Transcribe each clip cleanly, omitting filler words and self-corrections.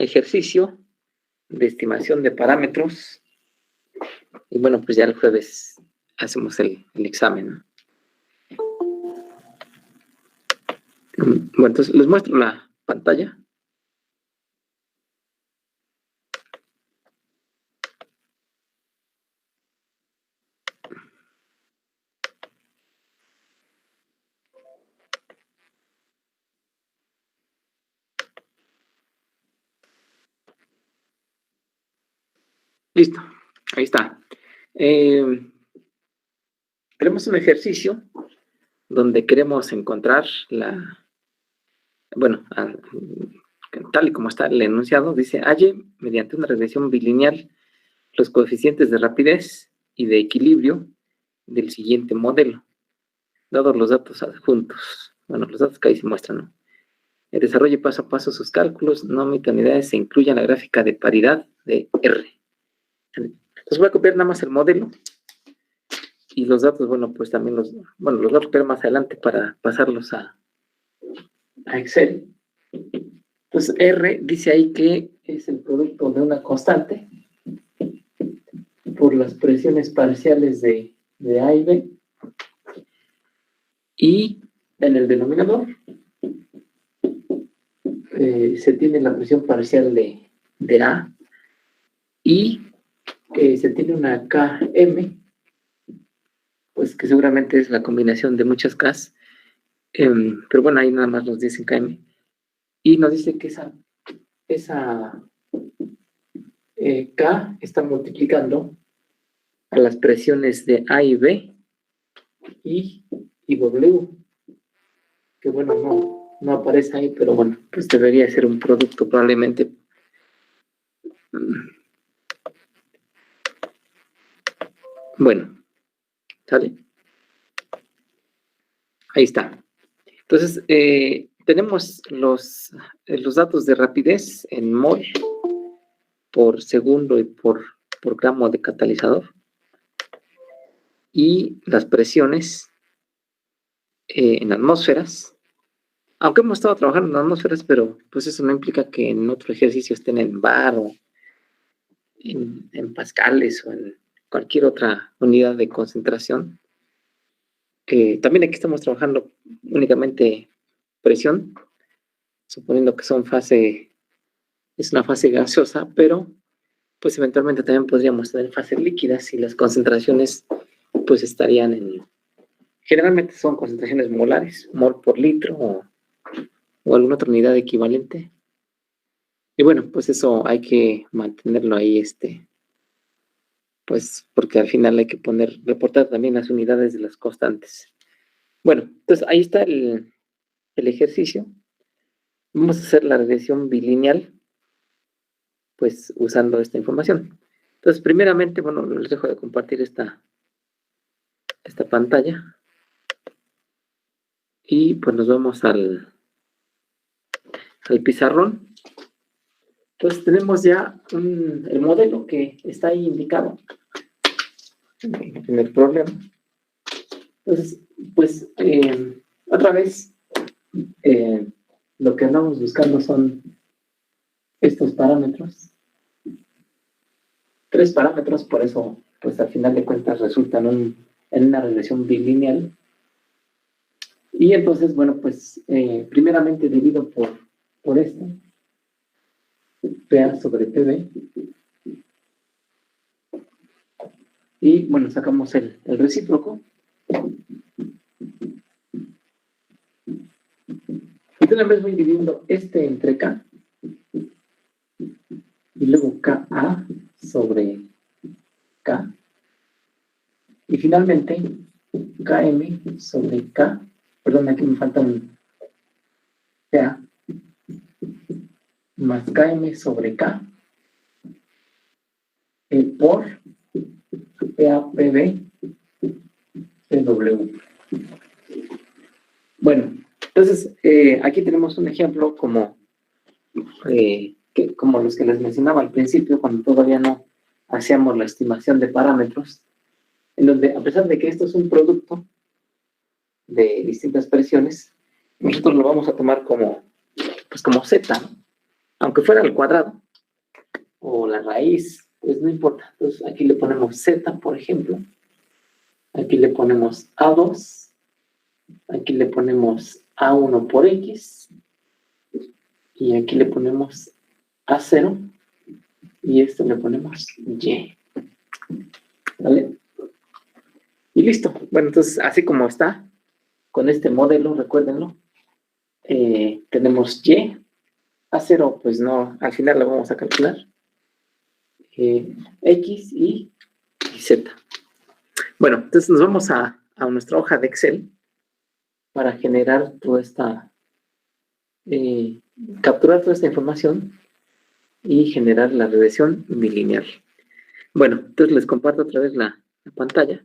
ejercicio de estimación de parámetros. Y bueno, pues ya el jueves hacemos el examen, ¿no? Bueno, entonces les muestro la pantalla. Listo, ahí está. Tenemos un ejercicio donde queremos encontrar tal y como está el enunciado, dice, halle mediante una regresión bilineal los coeficientes de rapidez y de equilibrio del siguiente modelo, dados los datos adjuntos. Bueno, los datos que ahí se muestran, ¿no? Desarrolle paso a paso sus cálculos, no omita unidades, se incluya la gráfica de paridad de R. Entonces voy a copiar nada más el modelo y los datos, bueno, pues también los voy a copiar más adelante para pasarlos a Excel. Entonces R dice ahí que es el producto de una constante por las presiones parciales de A y B, y en el denominador se tiene la presión parcial de A, y se tiene una Km, pues que seguramente es la combinación de muchas Ks, pero bueno, ahí nada más nos dicen Km, y nos dice que esa K está multiplicando a las presiones de A y B y W, que bueno, no aparece ahí, pero bueno, pues debería ser un producto probablemente. Bueno, ¿sale? Ahí está. Entonces, tenemos los datos de rapidez en mol por segundo y por gramo de catalizador, y las presiones en atmósferas, aunque hemos estado trabajando en atmósferas, pero pues eso no implica que en otro ejercicio estén en bar o en pascales o en cualquier otra unidad de concentración. También aquí estamos trabajando únicamente presión, suponiendo que es una fase gaseosa, pero pues eventualmente también podríamos tener fases líquidas y las concentraciones pues estarían generalmente son concentraciones molares, mol por litro o alguna otra unidad equivalente. Y bueno, pues eso hay que mantenerlo ahí, pues porque al final hay que reportar también las unidades de las constantes. Bueno, entonces ahí está el ejercicio. Vamos a hacer la regresión bilineal, pues usando esta información. Entonces, primeramente, bueno, les dejo de compartir esta pantalla. Y pues nos vamos al pizarrón. Entonces tenemos ya el modelo que está ahí indicado en el problema. Entonces, pues otra vez lo que andamos buscando son estos parámetros. 3 parámetros, por eso pues al final de cuentas resultan en una regresión bilineal. Y entonces, bueno, pues primeramente divido por esto, PA sobre PB, y bueno, sacamos el recíproco. Y de una vez voy dividiendo entre K, y luego KA sobre K, y finalmente KM sobre K, perdón, aquí me falta un PA, más KM sobre K, por PAPB PW. Bueno, entonces aquí tenemos un ejemplo como los que les mencionaba al principio, cuando todavía no hacíamos la estimación de parámetros, en donde a pesar de que esto es un producto de distintas presiones, nosotros lo vamos a tomar como Z, ¿no? Aunque fuera al cuadrado o la raíz, pues no importa. Entonces aquí le ponemos z, por ejemplo. Aquí le ponemos a2. Aquí le ponemos a1 por x. Y aquí le ponemos a0. Y esto le ponemos y. ¿Vale? Y listo. Bueno, entonces así como está, con este modelo, recuérdenlo, tenemos y. A0, pues no, al final lo vamos a calcular. X y Z. Bueno, entonces nos vamos a nuestra hoja de Excel para generar toda esta, capturar toda esta información y generar la regresión bilineal. Bueno, entonces les comparto otra vez la pantalla.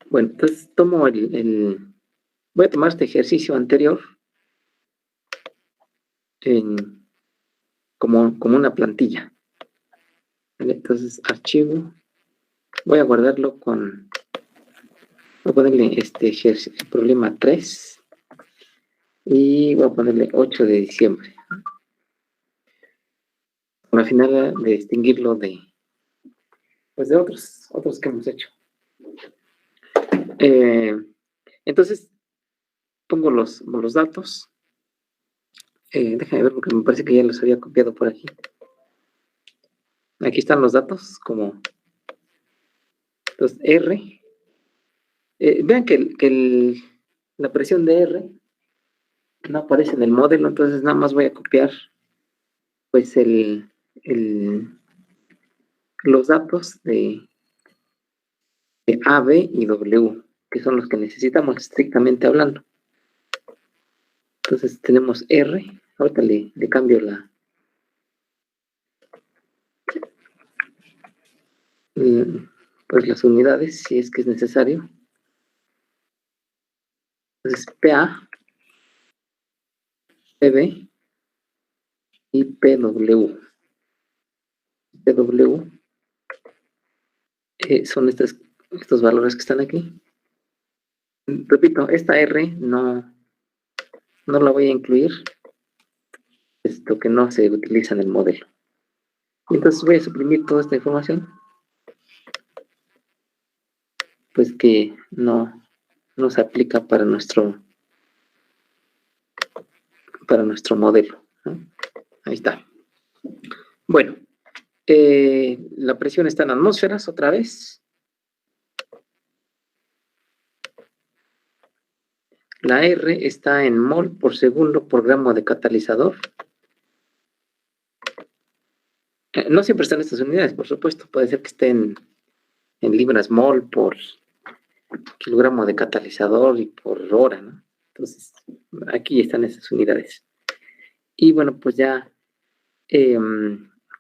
Bueno, entonces tomo voy a tomar este ejercicio anterior como una plantilla. ¿Vale? Entonces, archivo, voy a guardarlo con, voy a ponerle este ejercicio, problema 3 y voy a ponerle 8 de diciembre. Con la finalidad de distinguirlo de otros que hemos hecho. Entonces, pongo los datos. Déjame ver porque me parece que ya los había copiado por aquí. Aquí están los datos como... Entonces, R. Vean que la presión de R no aparece en el modelo, entonces nada más voy a copiar pues los datos de A, B y W, que son los que necesitamos estrictamente hablando. Entonces tenemos R, ahorita le cambio pues las unidades, si es que es necesario. Entonces PA, PB y PW. PW son estos valores que están aquí. Repito, esta R no la voy a incluir, puesto que no se utiliza en el modelo. Entonces voy a suprimir toda esta información, pues que no se aplica para nuestro modelo, ¿no? Ahí está. Bueno, la presión está en atmósferas otra vez. La R está en mol por segundo por gramo de catalizador. No siempre están estas unidades, por supuesto. Puede ser que estén en libras mol por kilogramo de catalizador y por hora, ¿no? Entonces, aquí están esas unidades. Y bueno, pues ya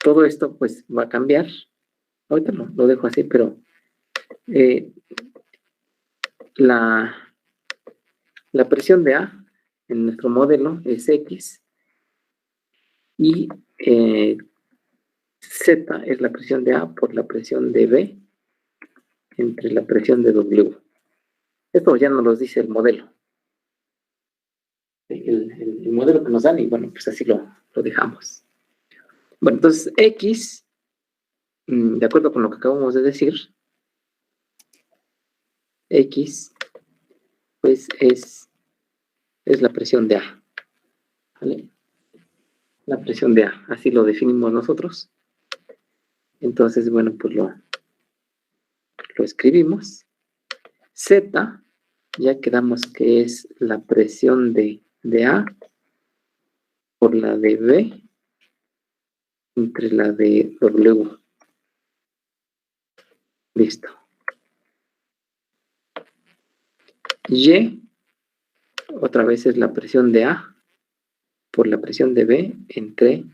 todo esto pues va a cambiar. Ahorita lo dejo así, pero la presión de A en nuestro modelo es X y Z es la presión de A por la presión de B entre la presión de W. Esto ya nos lo dice el modelo. El modelo que nos dan y bueno, pues así lo dejamos. Bueno, entonces X, de acuerdo con lo que acabamos de decir, X pues es la presión de A. ¿Vale? La presión de A, así lo definimos nosotros. Entonces, bueno, pues lo escribimos. Z, ya quedamos que es la presión de A por la de B entre la de W. Listo. Y, otra vez es la presión de A por la presión de B entre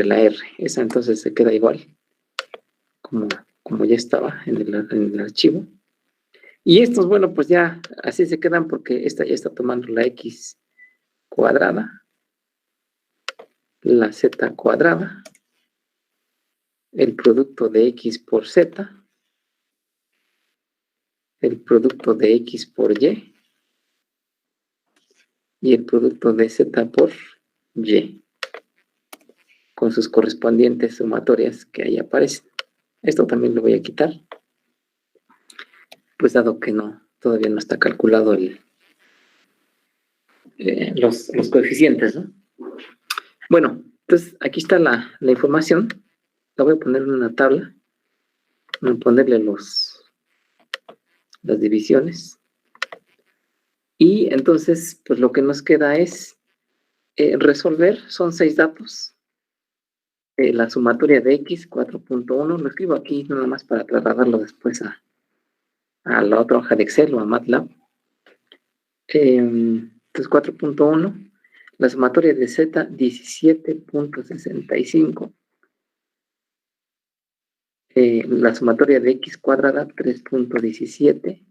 la R. Esa entonces se queda igual, como ya estaba en el archivo. Y estos, bueno, pues ya así se quedan porque esta ya está tomando la X cuadrada, la z cuadrada, el producto de x por z, el producto de x por y el producto de z por y, con sus correspondientes sumatorias que ahí aparecen. Esto también lo voy a quitar, pues dado que todavía no está calculado los coeficientes, ¿no? Bueno, entonces aquí está la información. La voy a poner en una tabla. Voy a ponerle las divisiones. Y entonces, pues lo que nos queda es resolver. Son 6 datos. La sumatoria de x, 4.1. Lo escribo aquí nada más para trasladarlo después a la otra hoja de Excel o a MATLAB. Entonces, 4.1. La sumatoria de z, 17.65. La sumatoria de x cuadrada, 3.17.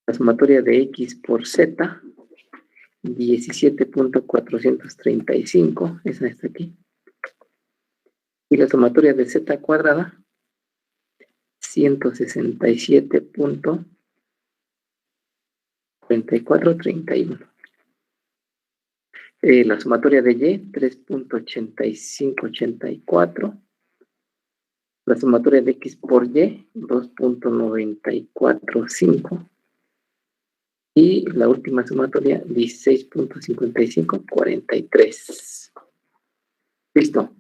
La sumatoria de x por z, 17.435. Esa está aquí. Y la sumatoria de z cuadrada, 167.4431. La sumatoria de y, 3.8584. La sumatoria de x por y, 2.945. Y la última sumatoria, 16.5543. Listo.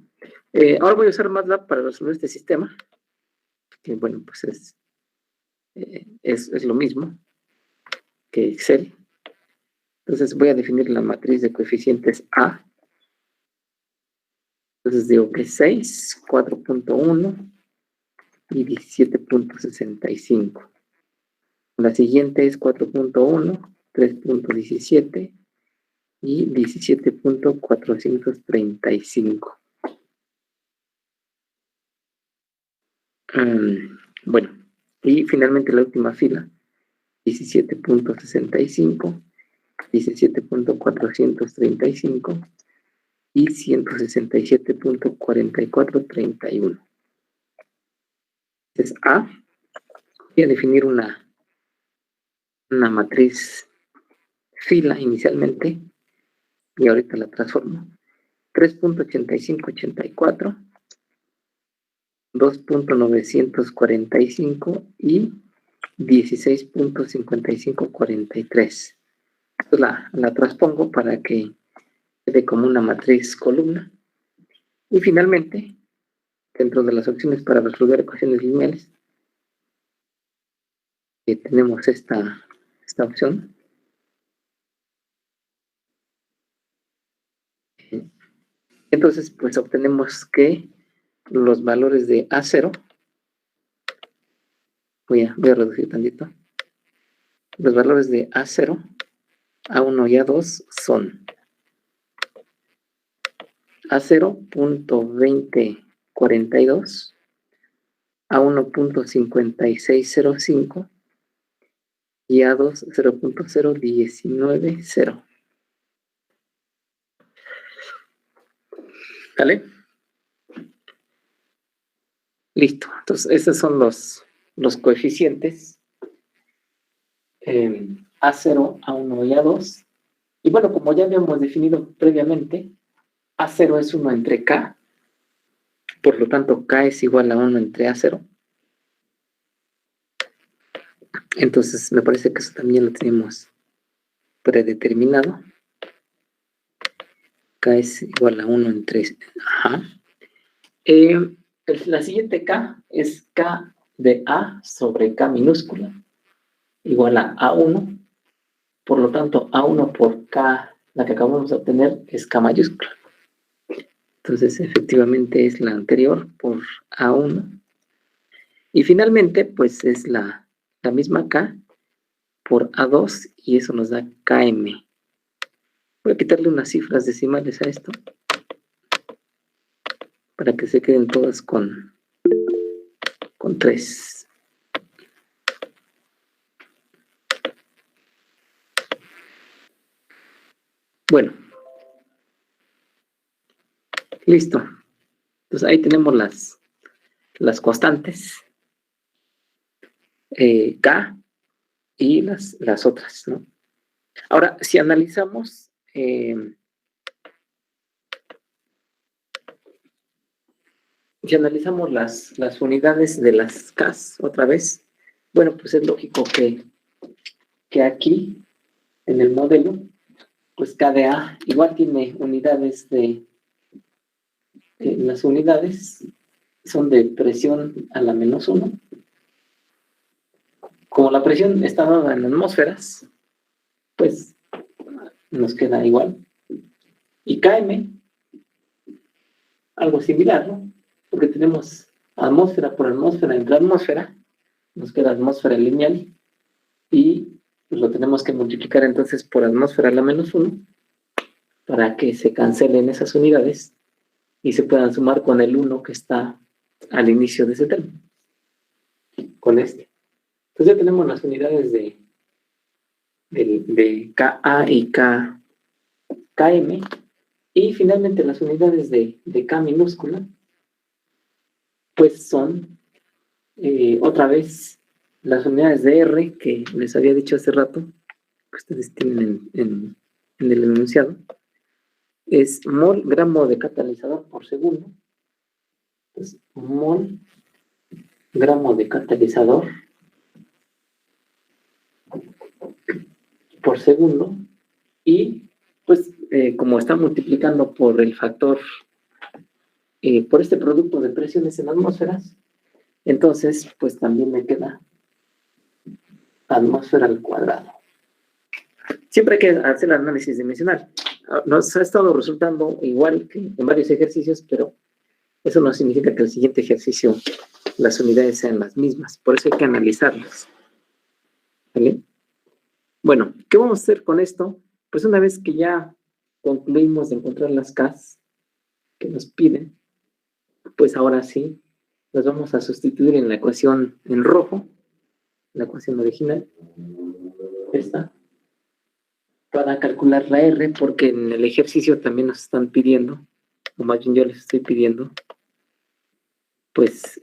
Ahora voy a usar MATLAB para resolver este sistema. Que bueno, pues es lo mismo que Excel. Entonces voy a definir la matriz de coeficientes A. Entonces digo que 6, 4.1 y 17.65. La siguiente es 4.1, 3.17 y 17.435. Bueno, y finalmente la última fila, 17.65, 17.435 y 167.4431. Entonces A, voy a definir una matriz fila inicialmente y ahorita la transformo. 3.8584, 2.945 y 16.5543. La transpongo para que quede como una matriz columna. Y finalmente, dentro de las opciones para resolver ecuaciones lineales, tenemos esta opción. Entonces, pues obtenemos que los valores de A0, voy a reducir tantito, los valores de A0, A1 y A2 son A0.2042, A1.5605 y A2 0.0190. ¿Vale? Listo. Entonces, esos son los coeficientes A0, A1 y A2. Y bueno, como ya habíamos definido previamente, A0 es 1 entre K. Por lo tanto, K es igual a 1 entre A0. Entonces, me parece que eso también lo tenemos predeterminado. K es igual a 1 entre... Ajá. La siguiente K es K de A sobre K minúscula, igual a A1. Por lo tanto, A1 por K, la que acabamos de obtener, es K mayúscula. Entonces, efectivamente es la anterior por A1. Y finalmente, pues es la misma K por A2 y eso nos da KM. Voy a quitarle unas cifras decimales a esto para que se queden todas con 3. Bueno, listo. Entonces ahí tenemos las constantes, K y las otras, ¿no? Ahora, si analizamos las unidades de las Ks otra vez, bueno, pues es lógico que aquí, en el modelo, pues KDA igual tiene unidades las unidades son de presión a la menos 1. Como la presión está dada en atmósferas, pues nos queda igual. Y KM, algo similar, ¿no? Porque tenemos atmósfera por atmósfera entre atmósfera, nos queda atmósfera lineal, y pues lo tenemos que multiplicar entonces por atmósfera a la menos 1 para que se cancelen esas unidades y se puedan sumar con el 1 que está al inicio de ese término, con este. Entonces ya tenemos las unidades de KA y KM, y finalmente las unidades de K minúscula, pues son otra vez las unidades de R que les había dicho hace rato, que ustedes tienen en el enunciado, es mol gramo de catalizador por segundo. Entonces, mol gramo de catalizador por segundo, y pues como está multiplicando por el factor, por este producto de presiones en atmósferas, entonces pues también me queda atmósfera al cuadrado. Siempre hay que hacer el análisis dimensional. Nos ha estado resultando igual que en varios ejercicios, pero eso no significa que el siguiente ejercicio las unidades sean las mismas. Por eso hay que analizarlas. ¿Vale? Bueno, ¿qué vamos a hacer con esto? Pues una vez que ya concluimos de encontrar las Ks que nos piden, pues ahora sí, las vamos a sustituir en la ecuación en rojo, la ecuación original, esta, para calcular la R, porque en el ejercicio también nos están pidiendo, o más bien yo les estoy pidiendo, pues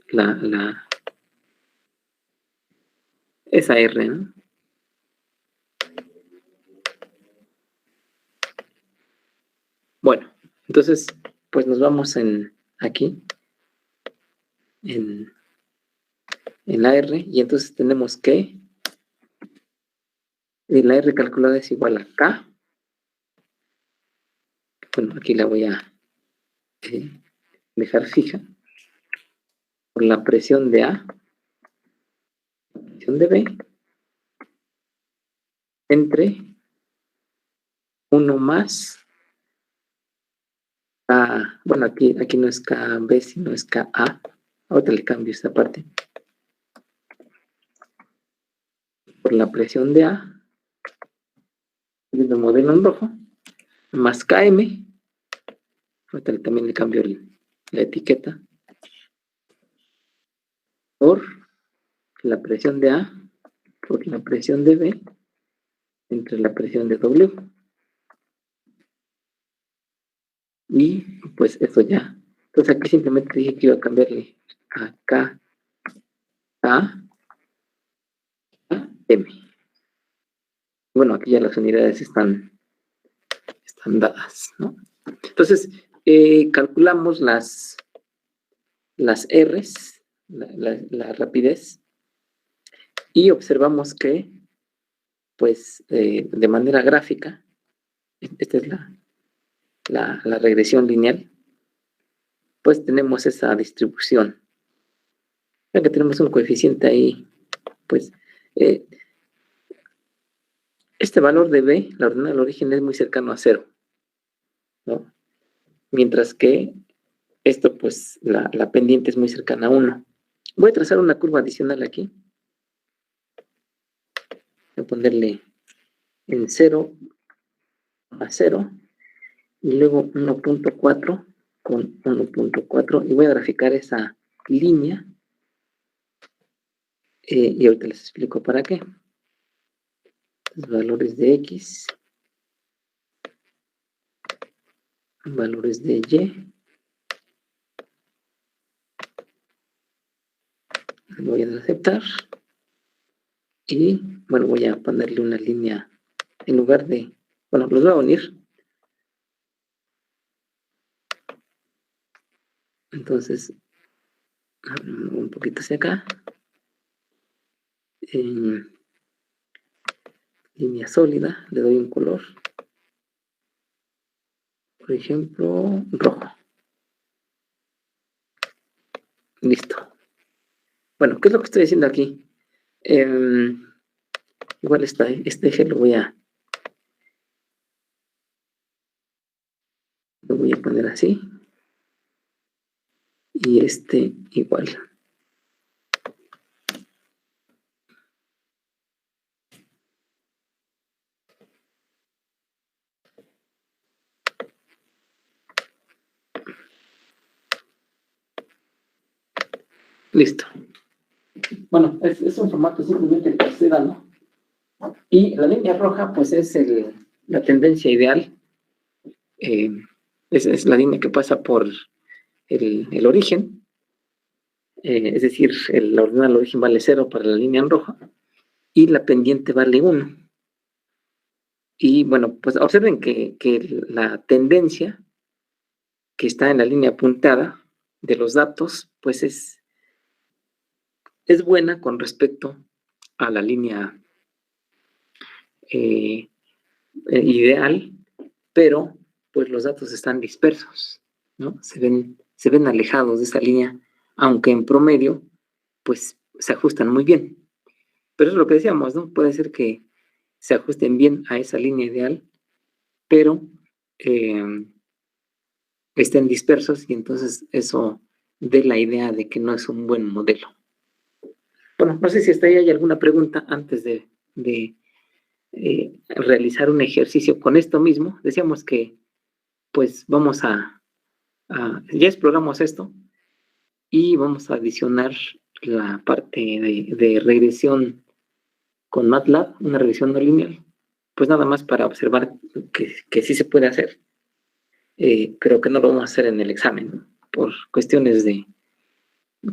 esa R, ¿no? Bueno, entonces, pues nos vamos aquí, en la R, y entonces tenemos que la R calculada es igual a K. Bueno, aquí la voy a dejar fija, por la presión de A, presión de B, entre 1 más K, bueno, aquí no es KB, sino es KA. Ahorita le cambio esta parte. Por la presión de A, el modelo en rojo, más KM, ahorita también le cambio la etiqueta, por la presión de A, por la presión de B, entre la presión de W. Y pues eso ya. Entonces aquí simplemente dije que iba a cambiarle a K, A, M. Bueno, aquí ya las unidades están dadas, ¿no? Entonces, calculamos las R's, la rapidez, y observamos que, pues, de manera gráfica, esta es la regresión lineal, pues tenemos esa distribución. Ya que tenemos un coeficiente ahí, pues, este valor de B, la ordenada del origen, es muy cercano a 0, ¿no? Mientras que esto, pues, la pendiente es muy cercana a 1. Voy a trazar una curva adicional aquí. Voy a ponerle en 0 a 0, y luego 1.4 con 1.4, y voy a graficar esa línea, y ahorita les explico para qué. Los valores de X valores de Y. Voy a dar a aceptar. Y, bueno, voy a ponerle una línea en lugar de... Bueno, los voy a unir. Entonces, un poquito hacia acá. En línea sólida, le doy un color. Por ejemplo, rojo. Listo. Bueno, ¿qué es lo que estoy haciendo aquí? Igual este eje lo voy a poner así. Y este igual. Listo. Bueno, es un formato simplemente que estoy dando. Y la línea roja, pues es la tendencia ideal. Es la línea que pasa por el origen. Es decir, la ordinal del origen vale 0 para la línea en roja. Y la pendiente vale 1. Y bueno, pues observen que la tendencia que está en la línea apuntada de los datos, pues es buena con respecto a la línea ideal, pero pues los datos están dispersos, ¿no? Se ven alejados de esa línea, aunque en promedio, pues se ajustan muy bien. Pero es lo que decíamos, ¿no? Puede ser que se ajusten bien a esa línea ideal, pero estén dispersos y entonces eso dé la idea de que no es un buen modelo. Bueno, no sé si hasta ahí hay alguna pregunta antes de realizar un ejercicio con esto mismo. Decíamos que pues vamos ya exploramos esto y vamos a adicionar la parte de regresión con MATLAB, una regresión no lineal, pues nada más para observar que sí se puede hacer, pero que no lo vamos a hacer en el examen, ¿no? Por cuestiones de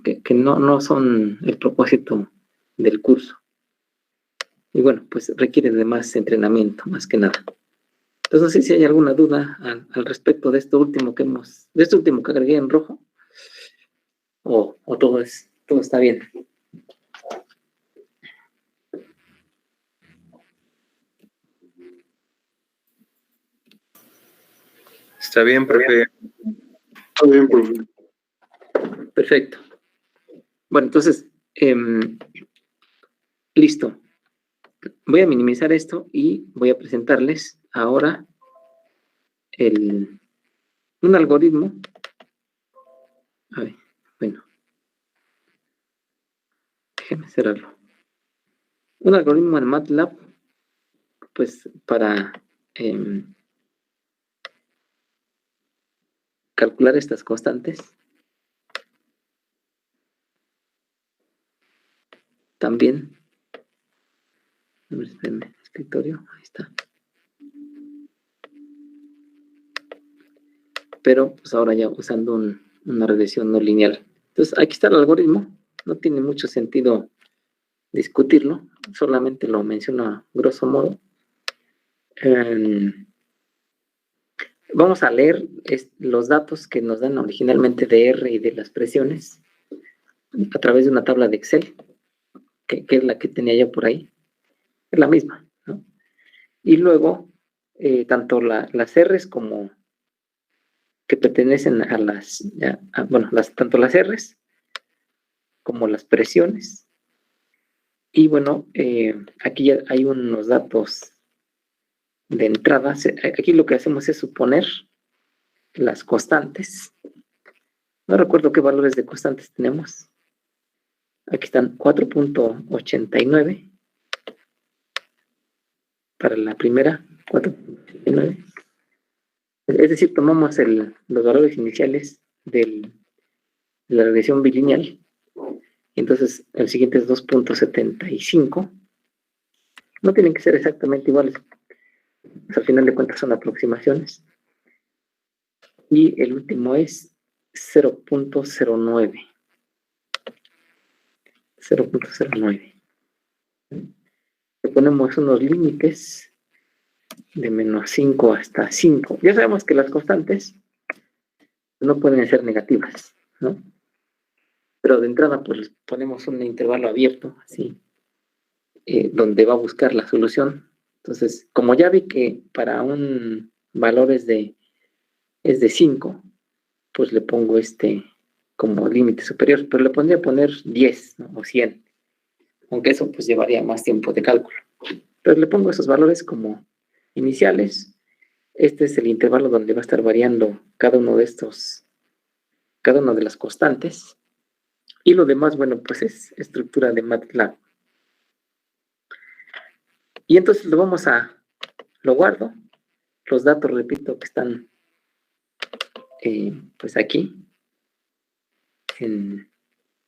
que no son el propósito del curso. Y bueno, pues requiere de más entrenamiento, más que nada. Entonces, no sé si hay alguna duda al respecto de esto último que agregué en rojo, o todo está bien. Está bien, profe. Está bien, profe. Perfecto. Bueno, entonces, listo. Voy a minimizar esto y voy a presentarles ahora un algoritmo. A ver, bueno. Déjenme cerrarlo. Un algoritmo en MATLAB, pues para calcular estas constantes. También. A ver, espérenme, escritorio, ahí está. Pero pues ahora ya usando una regresión no lineal. Entonces, aquí está el algoritmo. No tiene mucho sentido discutirlo, solamente lo menciono a grosso modo. Vamos a leer los datos que nos dan originalmente de R y de las presiones a través de una tabla de Excel, que es la que tenía yo por ahí. Es la misma, ¿no? Y luego, tanto las R's como que pertenecen a tanto las R's como las presiones. Y bueno, aquí ya hay unos datos de entrada. Aquí lo que hacemos es suponer las constantes. No recuerdo qué valores de constantes tenemos. Aquí están 4.89 para la primera, 4.89. Es decir, tomamos los valores iniciales de la regresión bilineal. Entonces, el siguiente es 2.75. No tienen que ser exactamente iguales. Pues, al final de cuentas son aproximaciones. y el último es 0.09. 0.09. Le ponemos unos límites de menos 5 hasta 5. Ya sabemos que las constantes no pueden ser negativas, ¿no? Pero de entrada, pues ponemos un intervalo abierto, así, donde va a buscar la solución. Entonces, como ya vi que para un valor es de 5, pues le pongo como límite superior, pero le pondría poner 10, ¿no? O 100, aunque eso pues llevaría más tiempo de cálculo. Pero le pongo esos valores como iniciales. Este es el intervalo donde va a estar variando cada una de las constantes. Y lo demás, bueno, pues es estructura de MATLAB. Y entonces lo guardo. Los datos, repito, que están pues aquí, en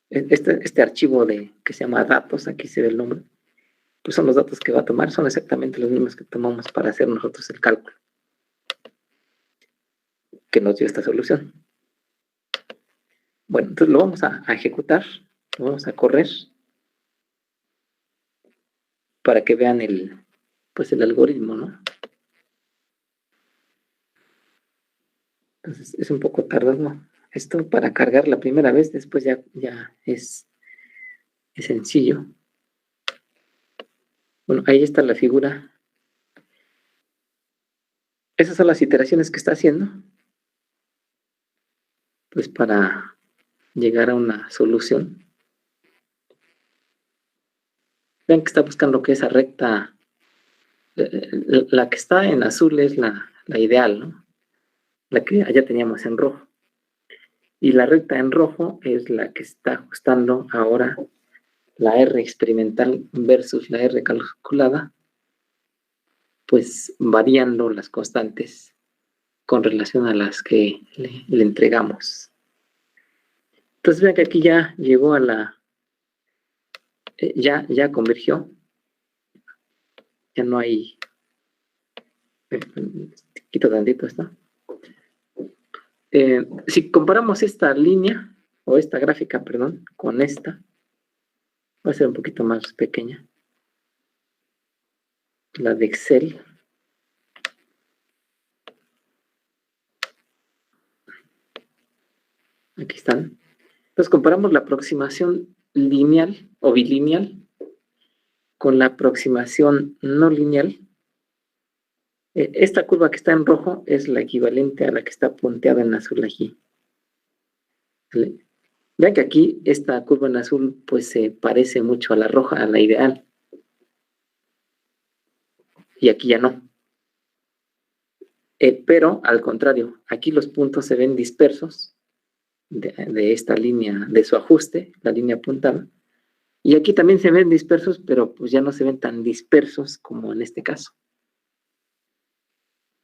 este archivo que se llama datos, aquí se ve el nombre, pues son los datos que va a tomar, son exactamente los mismos que tomamos para hacer nosotros el cálculo que nos dio esta solución. Bueno, entonces lo vamos a ejecutar, lo vamos a correr para que vean el algoritmo, ¿no? Entonces es un poco tardado esto para cargar la primera vez, después ya es sencillo. Bueno, ahí está la figura. Esas son las iteraciones que está haciendo, pues para llegar a una solución. Vean que está buscando que esa recta, la que está en azul es la ideal, ¿no? La que allá teníamos en rojo. Y la recta en rojo es la que está ajustando ahora la R experimental versus la R calculada, pues variando las constantes con relación a las que le entregamos. Entonces vean que aquí ya llegó a ya convergió, ya no hay, quito tantito esto. Si comparamos esta línea, o esta gráfica, perdón, con esta, va a ser un poquito más pequeña, la de Excel. Aquí están. Entonces comparamos la aproximación lineal o bilineal con la aproximación no lineal. Esta curva que está en rojo es la equivalente a la que está punteada en azul aquí. ¿Vale? Vean que aquí esta curva en azul pues se parece mucho a la roja, a la ideal. Y aquí ya no. Pero al contrario, aquí los puntos se ven dispersos de esta línea, de su ajuste, la línea apuntada. Y aquí también se ven dispersos, pero pues ya no se ven tan dispersos como en este caso.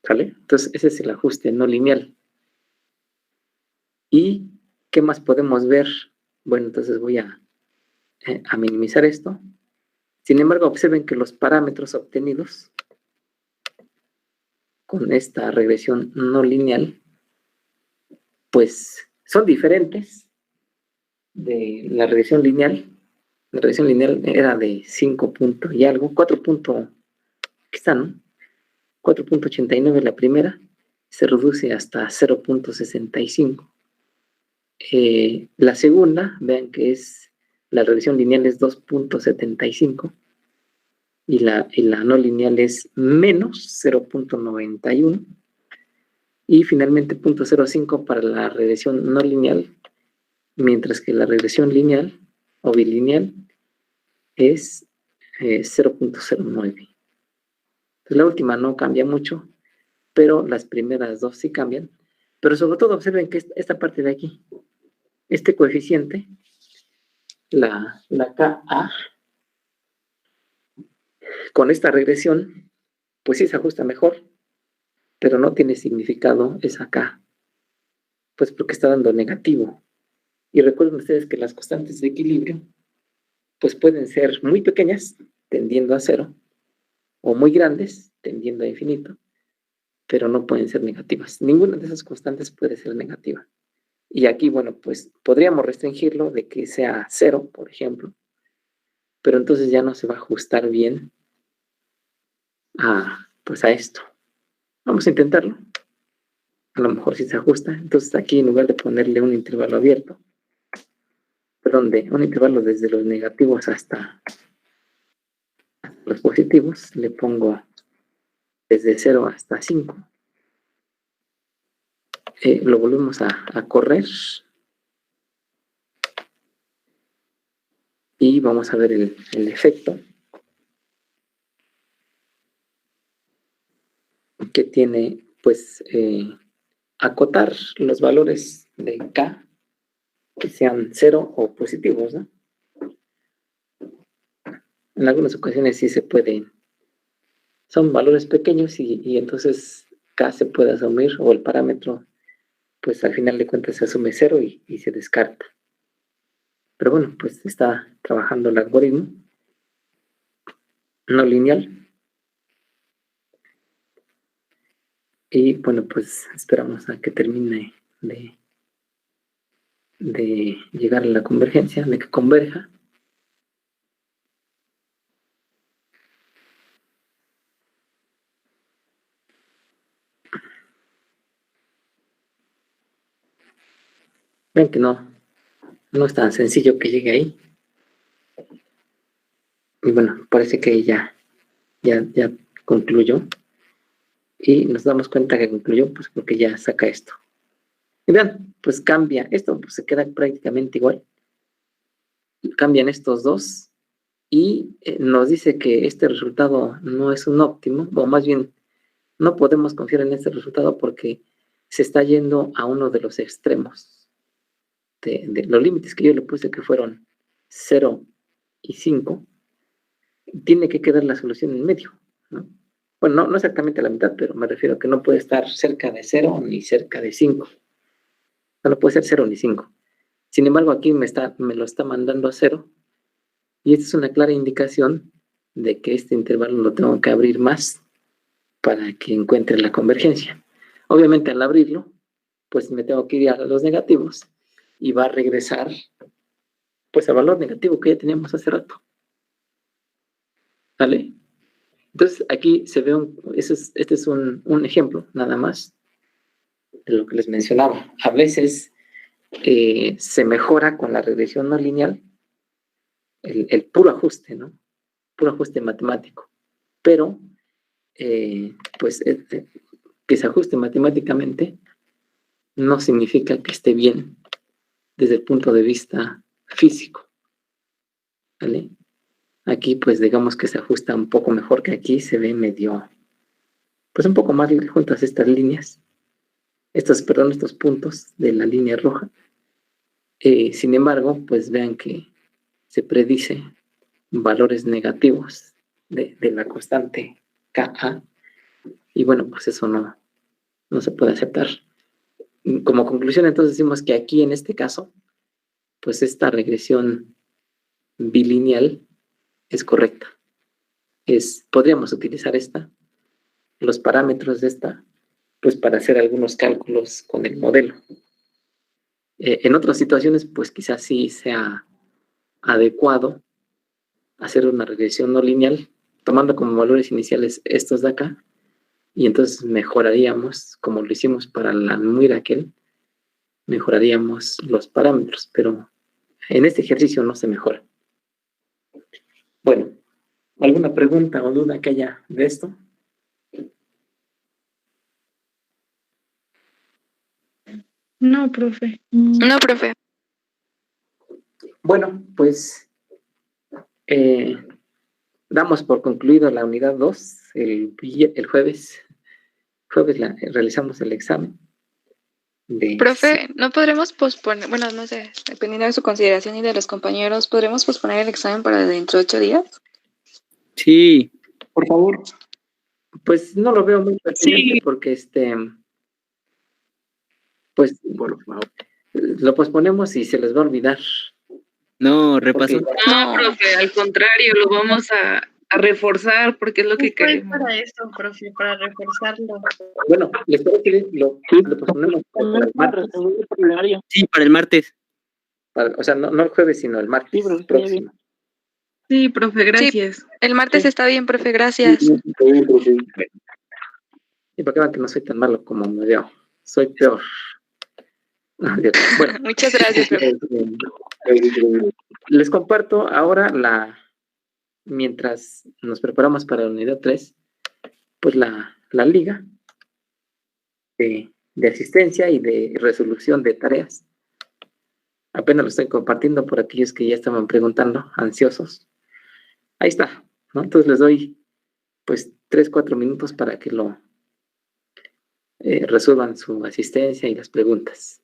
¿Sale? Entonces ese es el ajuste no lineal. ¿Y qué más podemos ver? Bueno, entonces voy a minimizar esto. Sin embargo, observen que los parámetros obtenidos con esta regresión no lineal, pues son diferentes de la regresión lineal. La regresión lineal era de 5 puntos y algo, 4 puntos, aquí está, ¿no? 4.89 la primera, se reduce hasta 0.65. La segunda, vean que la regresión lineal es 2.75 y la no lineal es menos 0.91 y finalmente 0.05 para la regresión no lineal, mientras que la regresión lineal o bilineal es 0.09. Entonces la última no cambia mucho, pero las primeras dos sí cambian. Pero sobre todo observen que esta parte de aquí, este coeficiente, la KA, con esta regresión, pues sí se ajusta mejor, pero no tiene significado esa K, pues porque está dando negativo. Y recuerden ustedes que las constantes de equilibrio, pues pueden ser muy pequeñas, tendiendo a cero, o muy grandes, tendiendo a infinito, pero no pueden ser negativas. Ninguna de esas constantes puede ser negativa. Y aquí, bueno, pues podríamos restringirlo de que sea 0, por ejemplo, pero entonces ya no se va a ajustar bien pues a esto. Vamos a intentarlo. A lo mejor sí se ajusta. Entonces aquí, en lugar de ponerle un intervalo abierto, perdón, de un intervalo desde los negativos hasta los positivos, le pongo desde 0 hasta 5. Lo volvemos a correr y vamos a ver el efecto que tiene, pues, acotar los valores de K que sean 0 o positivos, ¿no? En algunas ocasiones sí se pueden, son valores pequeños y entonces K se puede asumir, o el parámetro, pues al final de cuentas se asume 0 y se descarta. Pero bueno, pues está trabajando el algoritmo no lineal. Y bueno, pues esperamos a que termine de llegar a la convergencia, de que converja. Ven que no es tan sencillo que llegue ahí. Y bueno, parece que ya concluyó. Y nos damos cuenta que concluyó, pues porque ya saca esto. Y vean, pues cambia. Esto pues, se queda prácticamente igual. Cambian estos dos y nos dice que este resultado no es un óptimo, o más bien no podemos confiar en este resultado porque se está yendo a uno de los extremos de los límites que yo le puse, que fueron 0 y 5. Tiene que quedar la solución en medio, ¿no? Bueno, no exactamente a la mitad, pero me refiero a que no puede estar cerca de 0 ni cerca de 5. No puede ser 0 ni 5. Sin embargo, aquí me lo está mandando a 0. Y esta es una clara indicación de que este intervalo lo tengo que abrir más para que encuentre la convergencia. Obviamente, al abrirlo, pues me tengo que ir a los negativos y va a regresar pues al valor negativo que ya teníamos hace rato. ¿Vale? Entonces, aquí se ve este es un ejemplo, nada más, de lo que les mencionaba. A veces se mejora con la regresión no lineal el puro ajuste, ¿no? Puro ajuste matemático. Pero, pues, que se ajuste matemáticamente no significa que esté bien desde el punto de vista físico. ¿Vale? Aquí, pues, digamos que se ajusta un poco mejor que aquí, se ve medio, pues, un poco más juntas estas líneas, estos puntos de la línea roja. Sin embargo, pues vean que se predice valores negativos de la constante Ka, y bueno, pues eso no se puede aceptar. Como conclusión, entonces decimos que aquí en este caso, pues esta regresión bilineal es correcta. Podríamos utilizar los parámetros de esta, pues para hacer algunos cálculos con el modelo. En otras situaciones, pues quizás sí sea adecuado hacer una regresión no lineal, tomando como valores iniciales estos de acá, y entonces mejoraríamos, como lo hicimos para la Miracle, mejoraríamos los parámetros, pero en este ejercicio no se mejora. Bueno, ¿alguna pregunta o duda que haya de esto? No, profe. No, profe. Bueno, pues damos por concluido la unidad 2. El jueves realizamos el examen. Profe, ¿no podremos posponer? Bueno, no sé, dependiendo de su consideración y de los compañeros, ¿podremos posponer el examen para dentro de 8 días? Sí. Por favor. Pues no lo veo muy pertinente, Sí. porque pues Por favor. lo posponemos y se les va a olvidar. No, repasó. Porque No, profe, al contrario, lo vamos a a reforzar, porque es lo que Justo es queremos. para eso, profe, para reforzarlo. Bueno, les parece que lo posponemos para el martes. Sí, para el martes. O sea, no el jueves, sino el martes próximo. Sí, profe, gracias. El martes Sí. está bien, profe, gracias. Está bien, profe. Y para que vean que no soy tan malo como me veo. Soy peor. No, es cierto. Bueno, Muchas gracias, profe. les comparto ahora mientras nos preparamos para la unidad 3, pues la liga de asistencia y de resolución de tareas. Apenas lo estoy compartiendo por aquellos que ya estaban preguntando, ansiosos. Ahí está, ¿no? Entonces les doy pues 3-4 minutos para que lo resuelvan su asistencia y las preguntas.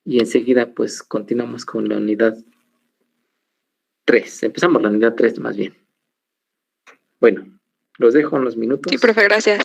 Y enseguida pues continuamos con la unidad 3. Empezamos la unidad 3 más bien. Bueno, los dejo unos minutos. Sí, profe, gracias.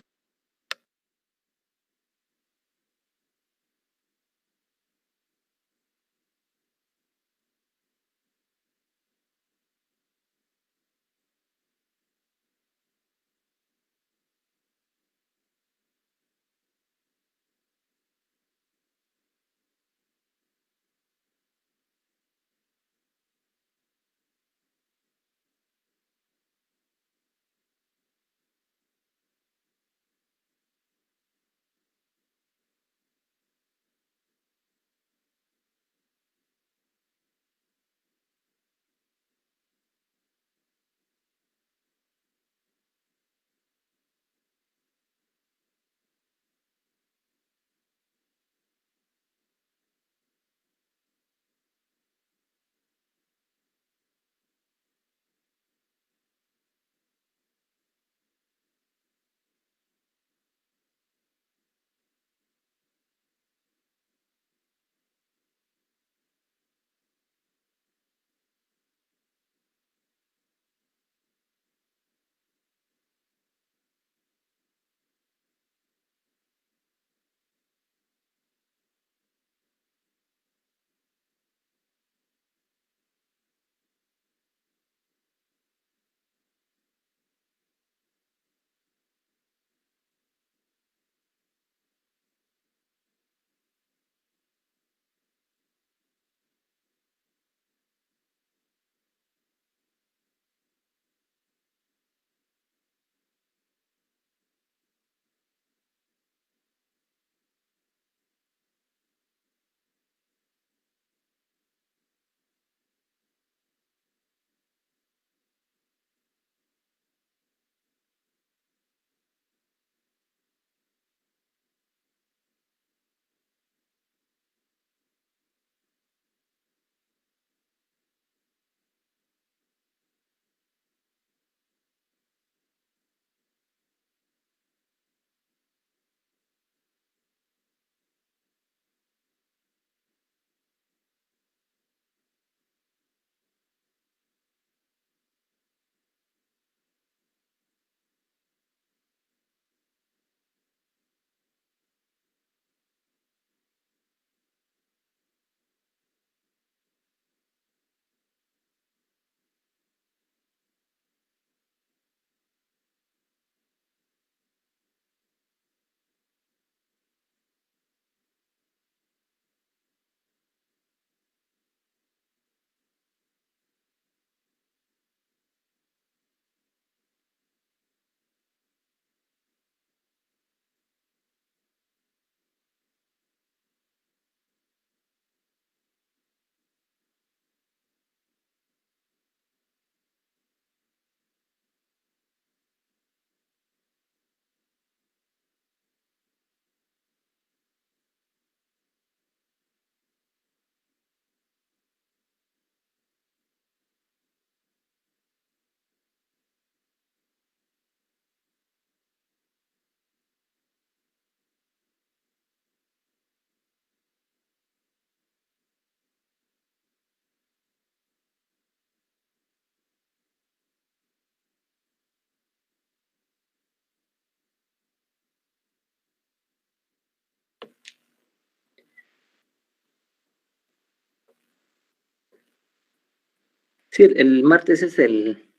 Sí, el martes es el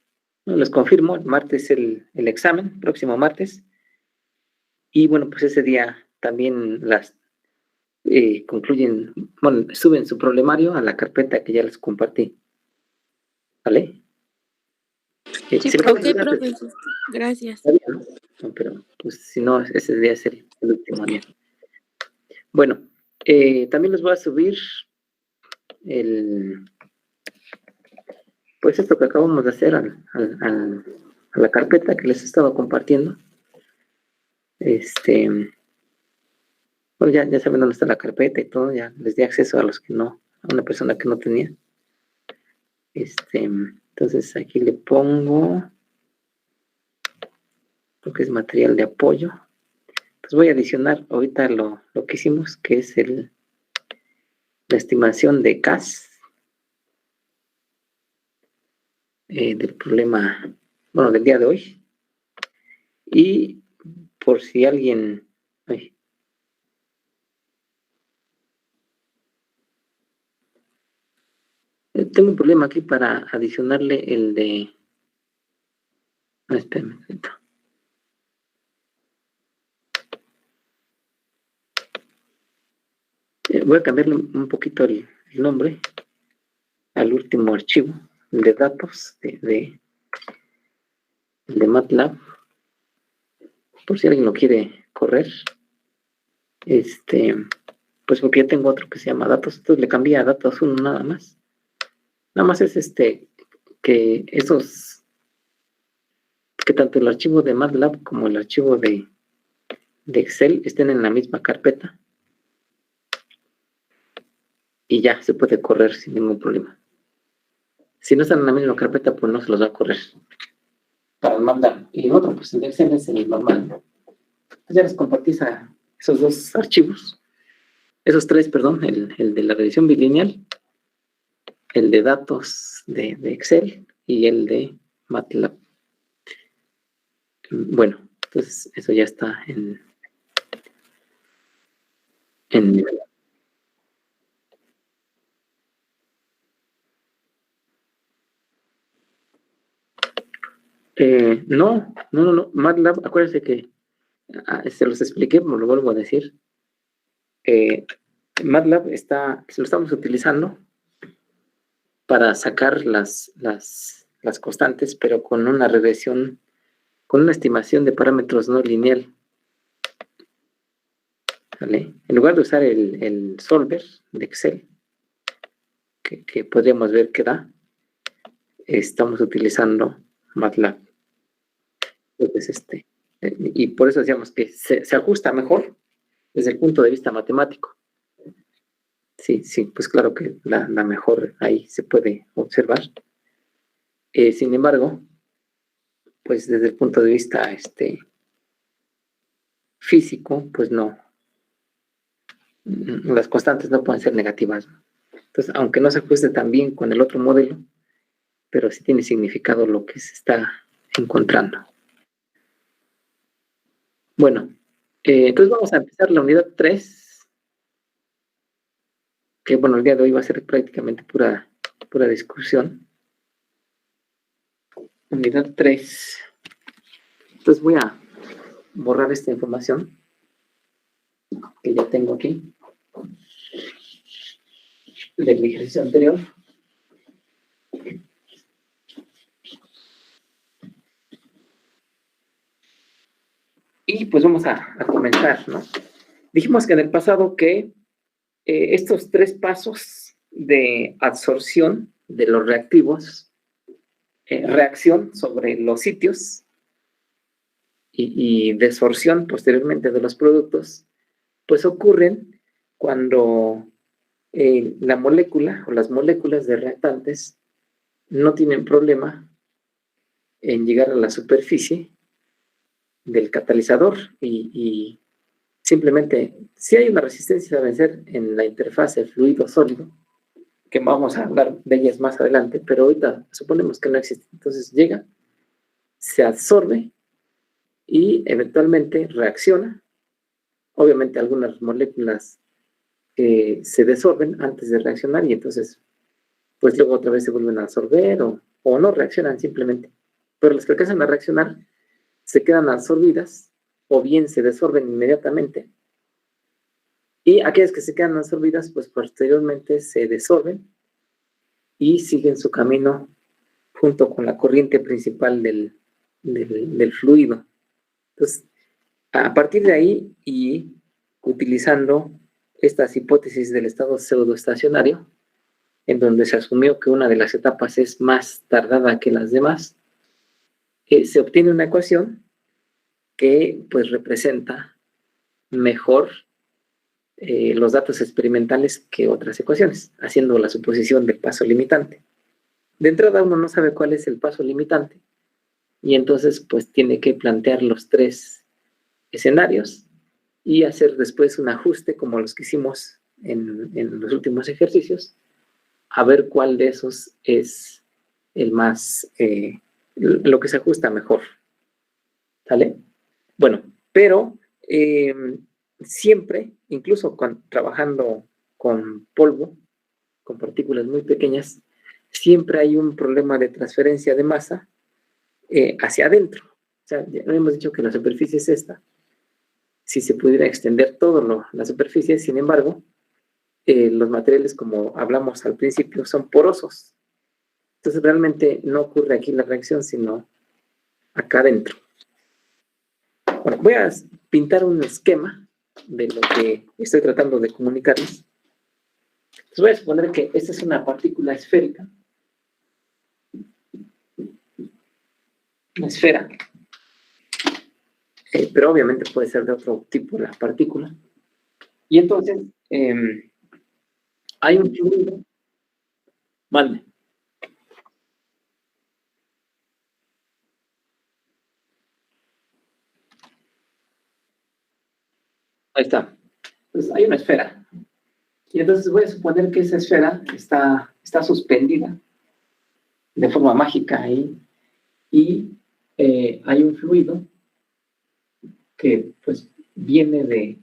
Les confirmo, el martes el examen, próximo martes. Y bueno, pues ese día también las concluyen, bueno, suben su problemario a la carpeta que ya les compartí. ¿Vale? Sí, ¿se me profe. puede Ok, hacer profe. Gracias. Está bien, ¿no? No, pero pues si no, ese día es el último día. Bueno, también les voy a subir pues esto que acabamos de hacer a la carpeta que les he estado compartiendo. Bueno, ya saben dónde está la carpeta y todo, ya les di acceso a los que no, a una persona que no tenía. Entonces aquí le pongo lo que es material de apoyo. Pues voy a adicionar ahorita lo que hicimos, que es la estimación de CAS del problema, bueno, del día de hoy. Y por si alguien... tengo un problema aquí para adicionarle el de... No, espérame un momento. Voy a cambiarle un poquito el nombre al último archivo, el de datos de MATLAB, por si alguien lo quiere correr. Pues porque ya tengo otro que se llama datos, entonces le cambié a datos 1 nada más. Nada más es que que tanto el archivo de MATLAB como el archivo de Excel estén en la misma carpeta. Y ya se puede correr sin ningún problema. Si no están en la misma carpeta, pues no se los va a correr para el MATLAB. Y el otro, pues el de Excel es el normal. Entonces ya les compartí esos dos archivos. Esos tres, perdón, el de la revisión bilineal, el de datos de Excel y el de MATLAB. Bueno, entonces eso ya está en no, MATLAB, acuérdense que se los expliqué, me lo vuelvo a decir. MATLAB se lo estamos utilizando para sacar las constantes, pero con una regresión, con una estimación de parámetros no lineal. ¿Vale? En lugar de usar el solver de Excel, que podríamos ver que da, estamos utilizando MATLAB. Entonces, y por eso decíamos que se ajusta mejor desde el punto de vista matemático. Sí, pues claro que la mejor ahí se puede observar. Sin embargo, pues desde el punto de vista físico, pues no. Las constantes no pueden ser negativas. Entonces, aunque no se ajuste tan bien con el otro modelo, pero sí tiene significado lo que se está encontrando. Bueno, entonces vamos a empezar la unidad 3, que bueno, el día de hoy va a ser prácticamente pura discusión. Unidad 3. Entonces voy a borrar esta información que ya tengo aquí del ejercicio anterior. Y pues vamos a comenzar, ¿no? Dijimos que en el pasado que estos 3 pasos de absorción de los reactivos, reacción sobre los sitios y desorción posteriormente de los productos, pues ocurren cuando la molécula o las moléculas de reactantes no tienen problema en llegar a la superficie del catalizador y simplemente, si hay una resistencia a vencer en la interfase fluido-sólido, que vamos a hablar de ellas más adelante, pero ahorita suponemos que no existe. Entonces llega, se absorbe y eventualmente reacciona. Obviamente algunas moléculas se desorben antes de reaccionar y entonces pues luego otra vez se vuelven a absorber o no reaccionan simplemente. pero las que alcanzan a reaccionar se quedan absorbidas o bien se desorben inmediatamente. Y aquellas que se quedan absorbidas, pues posteriormente se desorben y siguen su camino junto con la corriente principal del fluido. Entonces, a partir de ahí y utilizando estas hipótesis del estado pseudoestacionario, en donde se asumió que una de las etapas es más tardada que las demás, se obtiene una ecuación que pues representa mejor los datos experimentales que otras ecuaciones, haciendo la suposición del paso limitante. De entrada uno no sabe cuál es el paso limitante y entonces pues tiene que plantear los 3 escenarios y hacer después un ajuste como los que hicimos en los últimos ejercicios, a ver cuál de esos es el más, lo que se ajusta mejor. ¿Sale? Bueno, pero siempre, incluso trabajando con polvo, con partículas muy pequeñas, siempre hay un problema de transferencia de masa hacia adentro. O sea, ya hemos dicho que la superficie es esta. Si se pudiera extender toda la superficie, sin embargo, los materiales, como hablamos al principio, son porosos. Entonces, realmente no ocurre aquí la reacción, sino acá adentro. Bueno, voy a pintar un esquema de lo que estoy tratando de comunicarles. Entonces, voy a suponer que esta es una partícula esférica. Una esfera. Pero obviamente puede ser de otro tipo la partícula. Y entonces, hay un fluido. Vale. Ahí está. Pues hay una esfera. Y entonces voy a suponer que esa esfera está suspendida de forma mágica ahí. Y hay un fluido que pues viene de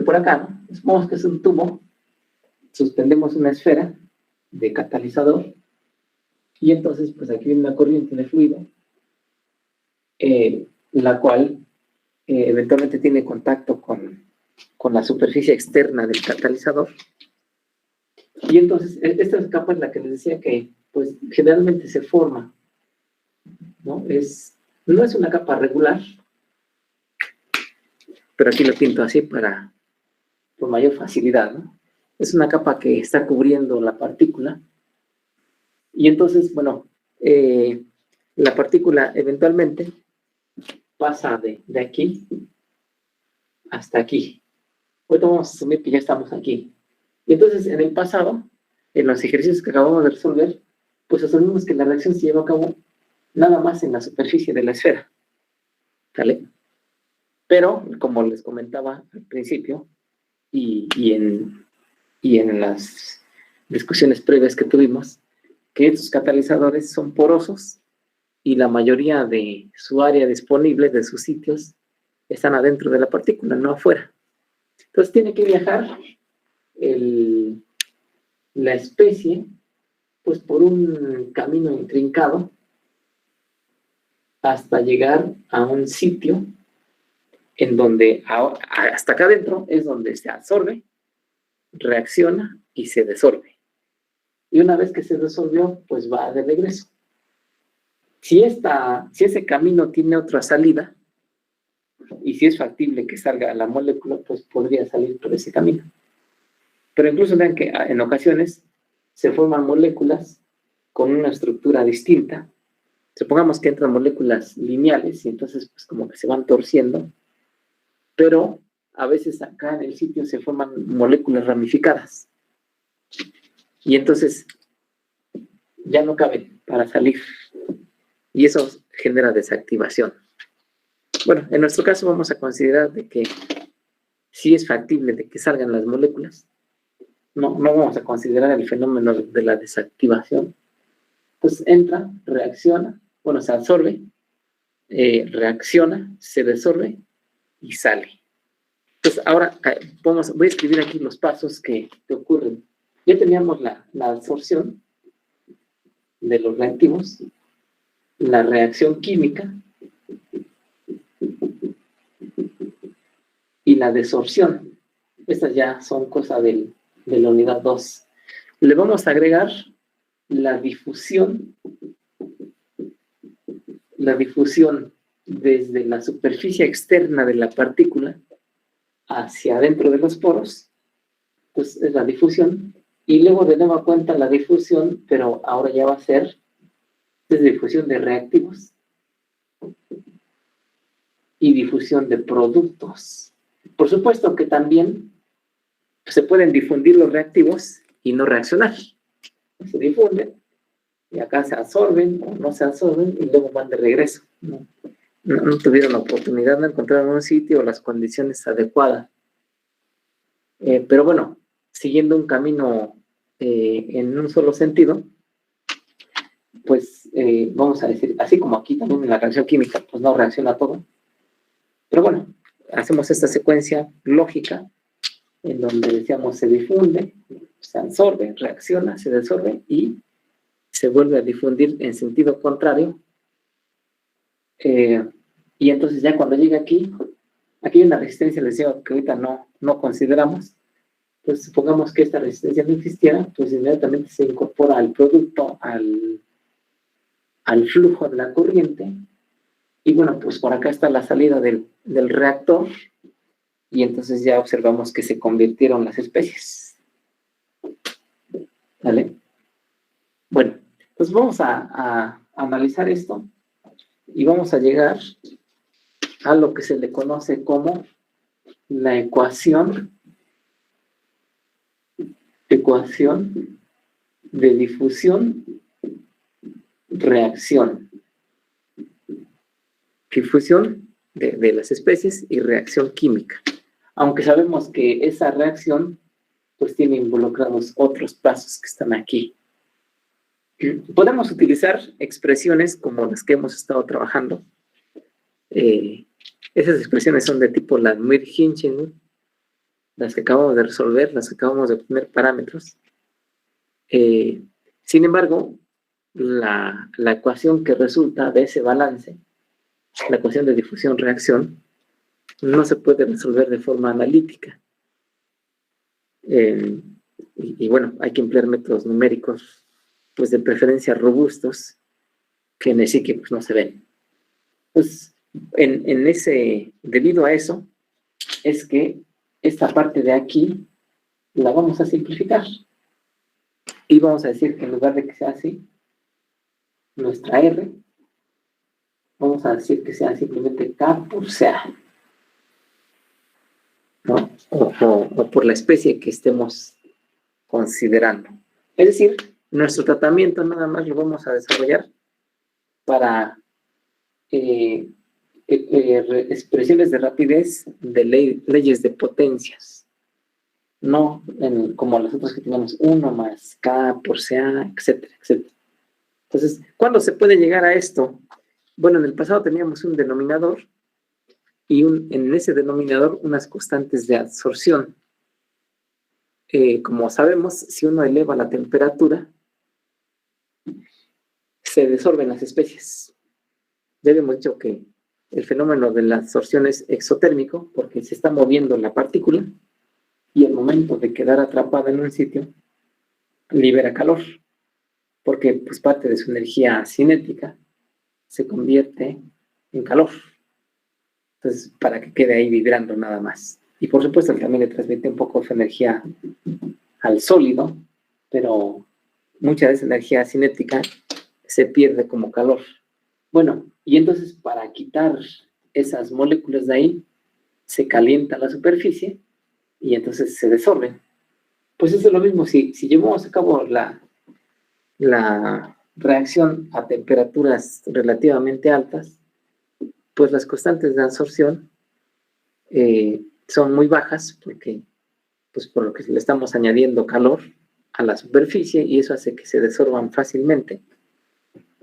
por acá, ¿no? Supongamos que es un tubo. Suspendemos una esfera de catalizador. Y entonces pues aquí viene una corriente de fluido, la cual eventualmente tiene contacto con la superficie externa del catalizador. Y entonces, esta capa es la que les decía que, pues, generalmente se forma, ¿no? No es una capa regular, pero aquí lo pinto así por mayor facilidad, ¿no? Es una capa que está cubriendo la partícula. Y entonces, bueno, la partícula eventualmente pasa de aquí hasta aquí. Ahorita vamos a asumir que ya estamos aquí. Y entonces, en el pasado, en los ejercicios que acabamos de resolver, pues asumimos que la reacción se lleva a cabo nada más en la superficie de la esfera. ¿Vale? Pero, como les comentaba al principio, y en las discusiones previas que tuvimos, que estos catalizadores son porosos y la mayoría de su área disponible, de sus sitios, están adentro de la partícula, no afuera. Entonces tiene que viajar la especie pues por un camino intrincado hasta llegar a un sitio en donde hasta acá adentro es donde se absorbe, reacciona y se desorbe. Y una vez que se resolvió, pues va de regreso. Si ese camino tiene otra salida, y si es factible que salga la molécula, pues podría salir por ese camino. Pero incluso vean que en ocasiones se forman moléculas con una estructura distinta. Supongamos que entran moléculas lineales y entonces pues como que se van torciendo, pero a veces acá en el sitio se forman moléculas ramificadas. Y entonces ya no caben para salir. Y eso genera desactivación. Bueno, en nuestro caso vamos a considerar de que sí es factible de que salgan las moléculas. No vamos a considerar el fenómeno de la desactivación. Pues entra, reacciona, bueno, se absorbe, reacciona, se desorbe y sale. Entonces ahora voy a escribir aquí los pasos que ocurren. Ya teníamos la absorción, de los reactivos, la reacción química y la desorción. Estas ya son cosas de la unidad 2. Le vamos a agregar la difusión desde la superficie externa de la partícula hacia adentro de los poros, pues es la difusión, y luego de nueva cuenta la difusión, pero ahora ya va a ser difusión de reactivos y difusión de productos. Por supuesto que también se pueden difundir los reactivos y no reaccionar. Se difunden y acá se absorben o no se absorben y luego van de regreso. No tuvieron la oportunidad, no encontraron un sitio o las condiciones adecuadas. Pero bueno, siguiendo un camino en un solo sentido, pues vamos a decir, así como aquí también en la reacción química, pues no reacciona todo. Pero bueno, hacemos esta secuencia lógica en donde decíamos se difunde, se absorbe, reacciona, se desorbe y se vuelve a difundir en sentido contrario. Y entonces ya cuando llega aquí hay una resistencia, les decía, que ahorita no consideramos. Pues supongamos que esta resistencia no existiera, pues inmediatamente se incorpora al producto, al flujo de la corriente, y bueno, pues por acá está la salida del reactor, y entonces ya observamos que se convirtieron las especies. ¿Vale? Bueno, pues vamos a analizar esto, y vamos a llegar a lo que se le conoce como la ecuación de difusión-reacción. Difusión de las especies y reacción química. Aunque sabemos que esa reacción pues tiene involucrados otros pasos que están aquí. Podemos utilizar expresiones como las que hemos estado trabajando. Esas expresiones son de tipo Langmuir-Hinchen, las que acabamos de resolver, las que acabamos de obtener parámetros. Sin embargo, la ecuación que resulta de ese balance, la ecuación de difusión-reacción, no se puede resolver de forma analítica. Y bueno, hay que emplear métodos numéricos, pues de preferencia robustos, que en el psique pues no se ven. Pues debido a eso, es que esta parte de aquí la vamos a simplificar. Y vamos a decir que en lugar de que sea así, nuestra R, vamos a decir que sea simplemente K por CA, ¿no? O por la especie que estemos considerando. Es decir, nuestro tratamiento nada más lo vamos a desarrollar para expresiones de rapidez de leyes de potencias. No como las otras que tenemos 1 más K por CA, etcétera, etcétera. Entonces, ¿cuándo se puede llegar a esto? Bueno, en el pasado teníamos un denominador y en ese denominador unas constantes de absorción. Como sabemos, si uno eleva la temperatura, se desorben las especies. Ya habíamos dicho que el fenómeno de la absorción es exotérmico porque se está moviendo la partícula y al momento de quedar atrapada en un sitio, libera calor, porque pues parte de su energía cinética se convierte en calor. Entonces, para que quede ahí vibrando nada más. Y por supuesto, también le transmite un poco de energía al sólido, pero mucha de esa energía cinética se pierde como calor. Bueno, y entonces para quitar esas moléculas de ahí, se calienta la superficie y entonces se desorben. Pues eso es lo mismo, si llevamos a cabo la reacción a temperaturas relativamente altas, pues las constantes de absorción son muy bajas porque, pues por lo que le estamos añadiendo calor a la superficie y eso hace que se desorban fácilmente.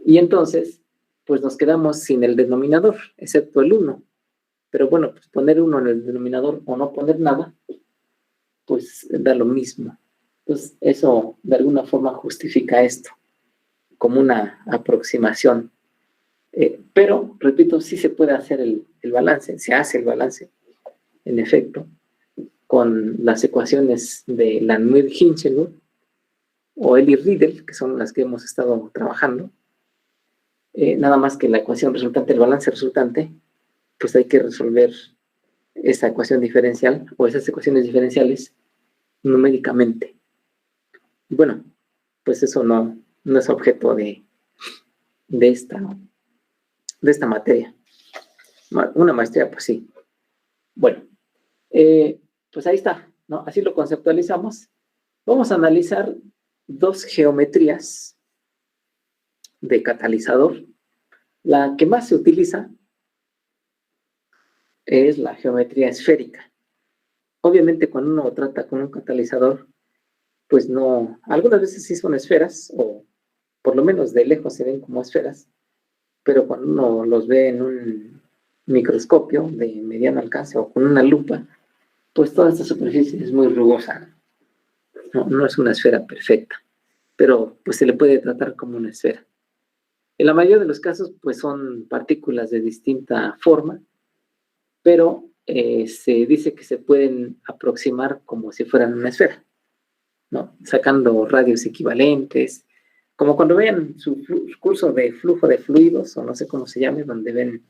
Y entonces, pues nos quedamos sin el denominador, excepto el 1. Pero bueno, pues poner 1 en el denominador o no poner nada, pues da lo mismo. Entonces, eso de alguna forma justifica esto. como una aproximación. Pero, repito, sí se puede hacer el balance, se hace el balance, en efecto, con las ecuaciones de Langmuir-Hinchelwood o Ellis-Riddle, que son las que hemos estado trabajando. Nada más que la ecuación resultante, el balance resultante, pues hay que resolver esa ecuación diferencial o esas ecuaciones diferenciales numéricamente. Y bueno, pues eso no es objeto de esta materia. Una maestría, pues sí. Bueno, pues ahí está, ¿no? Así lo conceptualizamos. Vamos a analizar dos geometrías de catalizador. La que más se utiliza es la geometría esférica. Obviamente, cuando uno trata con un catalizador, pues no, algunas veces sí son esferas, o por lo menos de lejos se ven como esferas, pero cuando uno los ve en un microscopio de mediano alcance o con una lupa, pues toda esta superficie es muy rugosa. No es una esfera perfecta, pero pues se le puede tratar como una esfera. En la mayoría de los casos, pues son partículas de distinta forma, pero se dice que se pueden aproximar como si fueran una esfera, ¿no? Sacando radios equivalentes, como cuando vean su curso de flujo de fluidos, o no sé cómo se llame, donde ven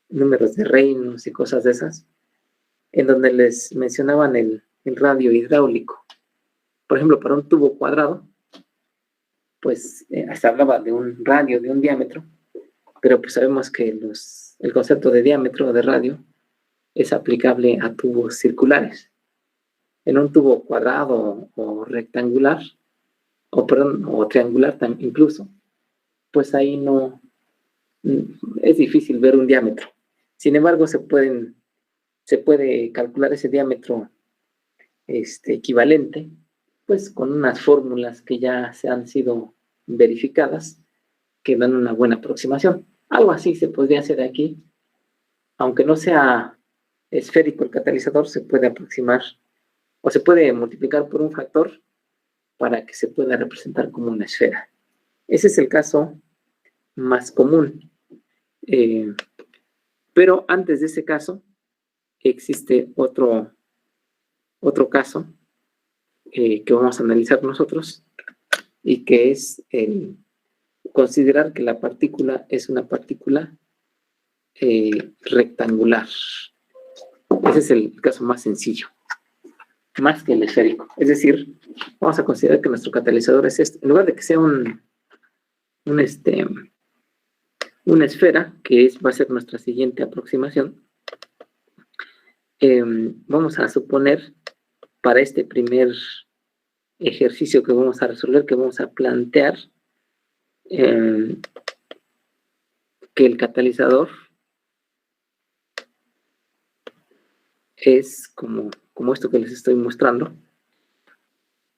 números de Reynolds y cosas de esas, en donde les mencionaban el radio hidráulico. Por ejemplo, para un tubo cuadrado, pues se hablaba de un radio, de un diámetro, pero pues sabemos que el concepto de diámetro o de radio es aplicable a tubos circulares. En un tubo cuadrado o rectangular, o triangular incluso, pues ahí no es difícil ver un diámetro. Sin embargo, se puede calcular ese diámetro equivalente, pues con unas fórmulas que ya se han sido verificadas, que dan una buena aproximación. Algo así se podría hacer aquí, aunque no sea esférico el catalizador, se puede aproximar o se puede multiplicar por un factor para que se pueda representar como una esfera. Ese es el caso más común. Pero antes de ese caso, existe otro caso que vamos a analizar nosotros, y que es el considerar que la partícula es una partícula rectangular. Ese es el caso más sencillo, más que el esférico. Es decir, vamos a considerar que nuestro catalizador es este. En lugar de que sea una esfera, que va a ser nuestra siguiente aproximación, vamos a suponer para este primer ejercicio que vamos a resolver, que vamos a plantear, que el catalizador es como esto que les estoy mostrando,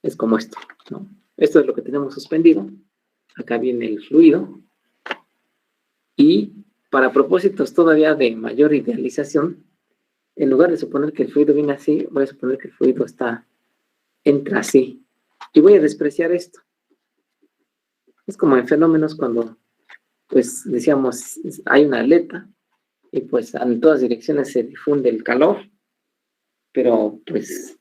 es como esto, ¿no? Esto es lo que tenemos suspendido, acá viene el fluido, y para propósitos todavía de mayor idealización, en lugar de suponer que el fluido viene así, voy a suponer que el fluido entra así, y voy a despreciar esto. Es como en fenómenos cuando, pues, decíamos, hay una aleta, y pues en todas direcciones se difunde el calor, pero pues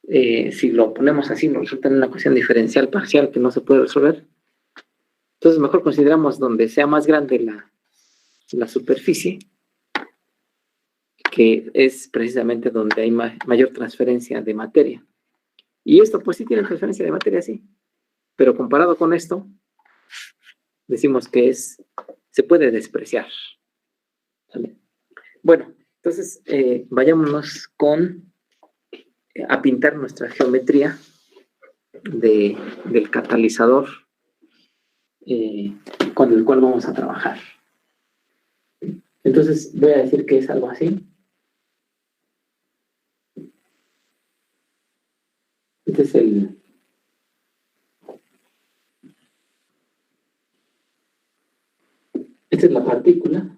si lo ponemos así nos resulta en una ecuación diferencial parcial que no se puede resolver. Entonces mejor consideramos donde sea más grande la superficie, que es precisamente donde hay mayor transferencia de materia. Y esto pues sí tiene transferencia de materia, sí, pero comparado con esto, decimos que se puede despreciar. ¿Vale? Bueno, entonces vayámonos a pintar nuestra geometría del catalizador con el cual vamos a trabajar. Entonces voy a decir que es algo así. Esta es la partícula.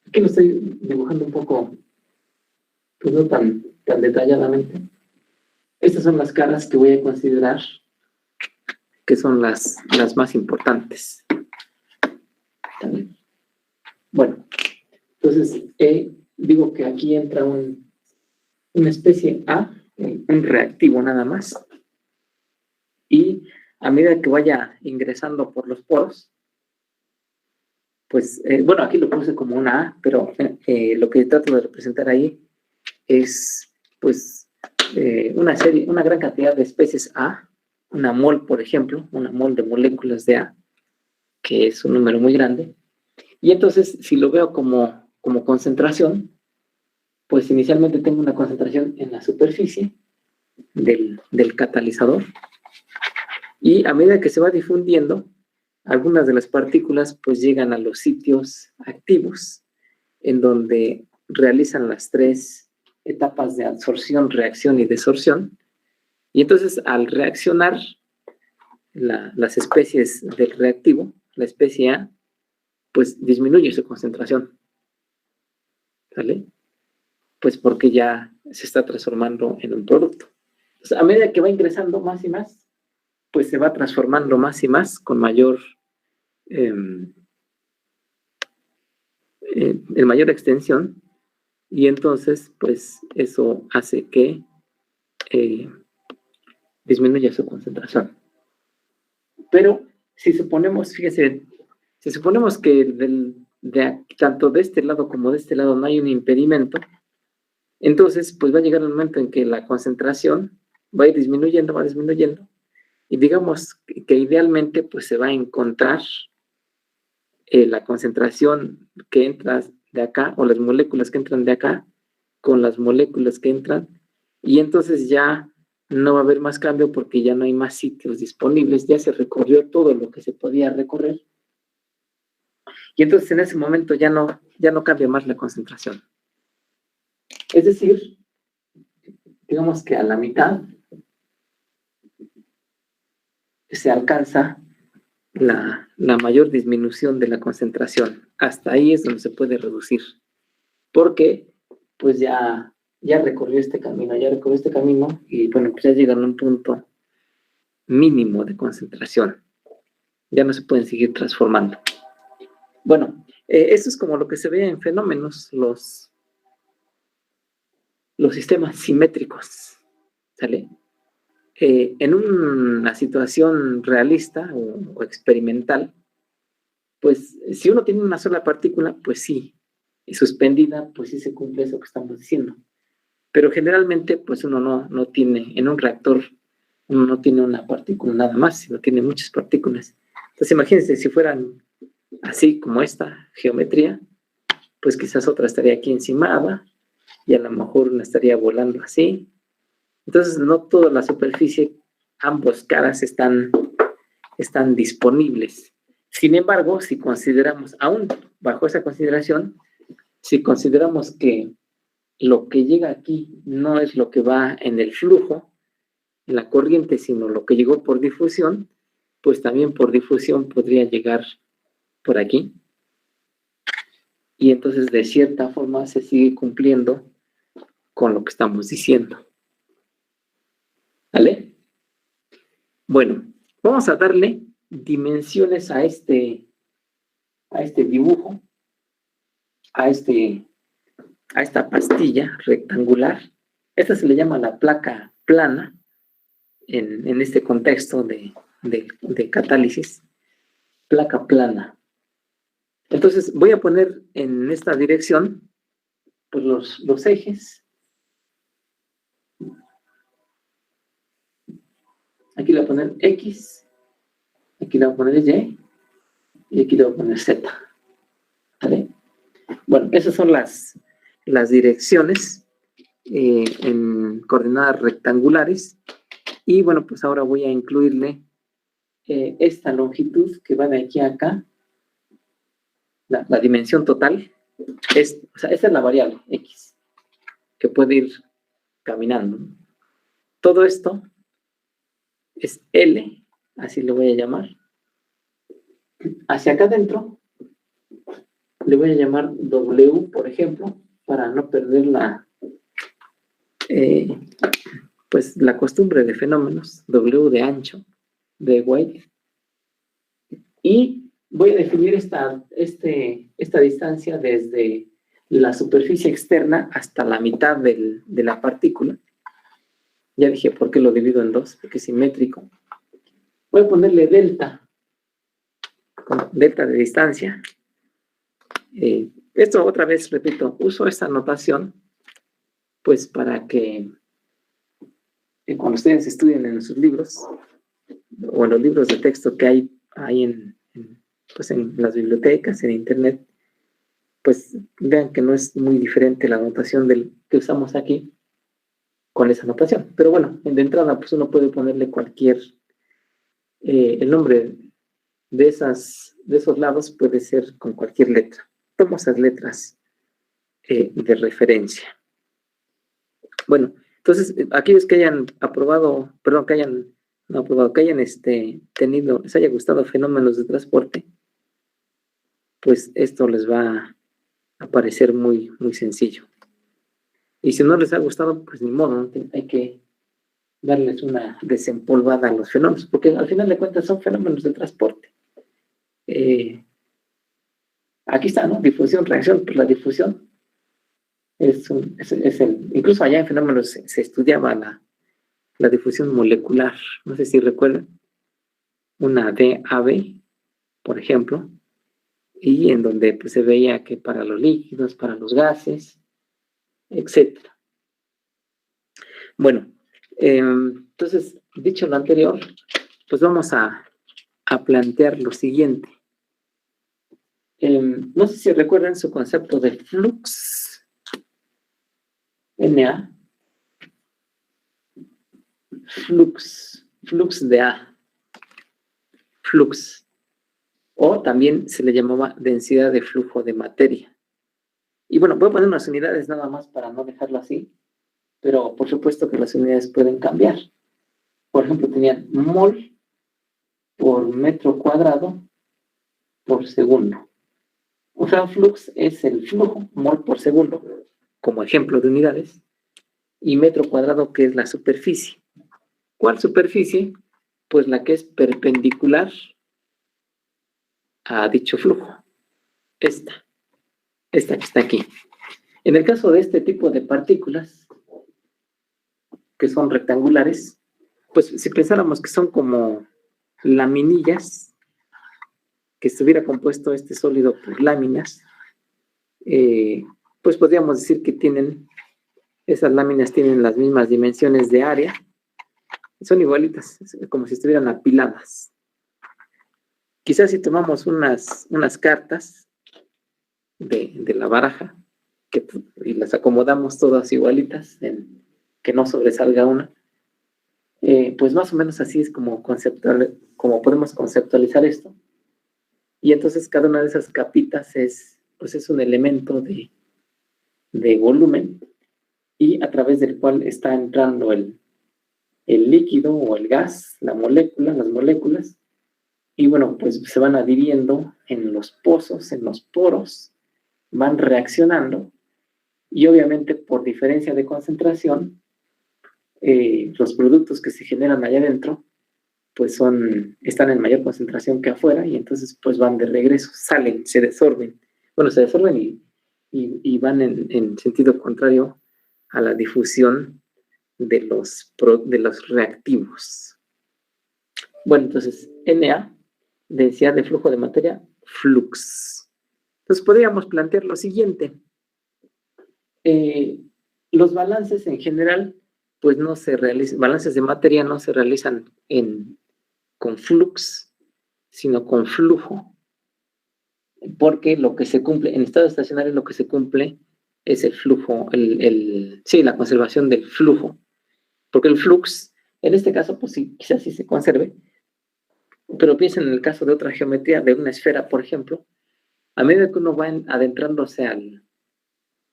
Aquí lo estoy dibujando un poco, pues no tan detalladamente. Estas son las caras que voy a considerar que son las más importantes. ¿Vale? Bueno, entonces digo que aquí entra una especie A, un reactivo nada más, y a medida que vaya ingresando por los poros, pues, bueno, aquí lo puse como una A, pero lo que trato de representar ahí es, pues, una gran cantidad de especies A, una mol, por ejemplo, una mol de moléculas de A, que es un número muy grande. Y entonces, si lo veo como concentración, pues inicialmente tengo una concentración en la superficie del catalizador, y a medida que se va difundiendo, algunas de las partículas pues llegan a los sitios activos, en donde realizan las 3 etapas de absorción, reacción y desorción. Y entonces, al reaccionar las especies del reactivo, la especie A, pues disminuye su concentración. ¿Vale? Pues porque ya se está transformando en un producto. Entonces, a medida que va ingresando más y más, pues se va transformando más y más con mayor extensión, y entonces pues eso hace que disminuya su concentración. Pero si suponemos, fíjese, si suponemos que tanto de este lado como de este lado no hay un impedimento, entonces pues va a llegar el momento en que la concentración va a ir disminuyendo, y digamos que idealmente pues se va a encontrar la concentración que entra de acá, o las moléculas que entran de acá, con las moléculas que entran, y entonces ya no va a haber más cambio porque ya no hay más sitios disponibles, ya se recorrió todo lo que se podía recorrer, y entonces en ese momento ya no cambia más la concentración. Es decir, digamos que a la mitad se alcanza la mayor disminución de la concentración. Hasta ahí es donde se puede reducir, porque pues ya recorrió este camino, y bueno, pues ya llegan a un punto mínimo de concentración. Ya no se pueden seguir transformando. Bueno, esto es como lo que se ve en fenómenos, los sistemas simétricos, ¿sale? En una situación realista o experimental, pues si uno tiene una sola partícula, pues sí, y suspendida, pues sí se cumple eso que estamos diciendo. Pero generalmente, pues uno no tiene, en un reactor, uno no tiene una partícula nada más, sino tiene muchas partículas. Entonces imagínense, si fueran así como esta geometría, pues quizás otra estaría aquí encimada, y a lo mejor una estaría volando así. Entonces no toda la superficie, ambos caras están disponibles. Sin embargo, si consideramos, aún bajo esa consideración, si consideramos que lo que llega aquí no es lo que va en el flujo, en la corriente, sino lo que llegó por difusión, pues también por difusión podría llegar por aquí. Y entonces, de cierta forma, se sigue cumpliendo con lo que estamos diciendo. ¿Vale? Bueno, vamos a darle dimensiones a este dibujo, a esta pastilla rectangular. Esta se le llama la placa plana en este contexto de catálisis. Placa plana. Entonces voy a poner en esta dirección pues los ejes. Aquí le voy a poner X, aquí le voy a poner Y, y aquí le voy a poner Z. ¿Vale? Bueno, esas son las direcciones en coordenadas rectangulares. Y bueno, pues ahora voy a incluirle esta longitud que va de aquí a acá, la dimensión total. O sea, esta es la variable X, que puede ir caminando. Todo esto es L, así le voy a llamar. Hacia acá adentro le voy a llamar W, por ejemplo, para no perder pues la costumbre de fenómenos, W de ancho, de White. Y voy a definir esta distancia desde la superficie externa hasta la mitad de la partícula. Ya dije por qué lo divido en dos, porque es simétrico. Voy a ponerle delta, con delta de distancia. Esto otra vez, repito, uso esta notación pues para que cuando ustedes estudien en sus libros o en los libros de texto que hay en las bibliotecas, en internet, pues vean que no es muy diferente la notación que usamos aquí con esa notación. Pero bueno, de entrada pues uno puede ponerle cualquier, el nombre de esos lados puede ser con cualquier letra. Tomo esas letras de referencia. Bueno, entonces, aquellos que hayan aprobado, perdón, que hayan tenido, les haya gustado fenómenos de transporte, pues esto les va a parecer muy, muy sencillo. Y si no les ha gustado, pues ni modo, ¿no? Hay que darles una desempolvada a los fenómenos, porque al final de cuentas son fenómenos de transporte. Aquí está, ¿no? Difusión, reacción. Pues la difusión incluso allá en fenómenos se estudiaba la difusión molecular. No sé si recuerdan. Una DAB, por ejemplo, y en donde pues, se veía que para los líquidos, para los gases, etc. Bueno, entonces, dicho lo anterior, pues vamos a plantear lo siguiente. No sé si recuerdan su concepto de flux, Na, flux de A, flux, o también se le llamaba densidad de flujo de materia. Y bueno, voy a poner unas unidades nada más para no dejarlo así, pero por supuesto que las unidades pueden cambiar. Por ejemplo, tenían mol por metro cuadrado por segundo. O sea, flux es el flujo, mol por segundo, como ejemplo de unidades, y metro cuadrado, que es la superficie. ¿Cuál superficie? Pues la que es perpendicular a dicho flujo. Esta que está aquí. En el caso de este tipo de partículas, que son rectangulares, pues si pensáramos que son como laminillas, que estuviera compuesto este sólido por láminas, pues podríamos decir que esas láminas tienen las mismas dimensiones de área, son igualitas, como si estuvieran apiladas. Quizás si tomamos unas cartas de la baraja y las acomodamos todas igualitas, que no sobresalga una, pues más o menos así es como podemos conceptualizar esto. Y entonces cada una de esas capitas es un elemento de volumen, y a través del cual está entrando el líquido o el gas, las moléculas, y bueno, pues se van adhiriendo en los pozos, en los poros, van reaccionando, y obviamente por diferencia de concentración, los productos que se generan allá adentro, pues están en mayor concentración que afuera, y entonces pues van de regreso, salen, se desorben. Bueno, se desorben y van en sentido contrario a la difusión de los reactivos. Bueno, entonces, Na, densidad de flujo de materia, flux. Entonces, podríamos plantear lo siguiente. Los balances en general, pues no se realizan, balances de materia no se realizan con flux, sino con flujo. Porque lo que se cumple, en estado estacionario lo que se cumple es el flujo, la conservación del flujo. Porque el flux, en este caso, pues sí, quizás sí se conserve, pero piensen en el caso de otra geometría, de una esfera, por ejemplo, a medida que uno va adentrándose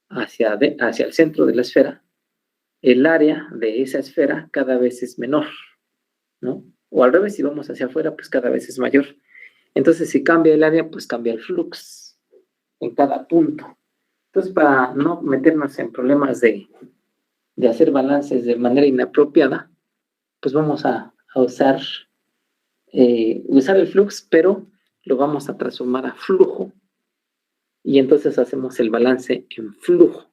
hacia el centro de la esfera, el área de esa esfera cada vez es menor, ¿no? O al revés, si vamos hacia afuera, pues cada vez es mayor. Entonces, si cambia el área, pues cambia el flux en cada punto. Entonces, para no meternos en problemas de hacer balances de manera inapropiada, pues vamos a usar usar el flux, pero lo vamos a transformar a flujo y entonces hacemos el balance en flujo.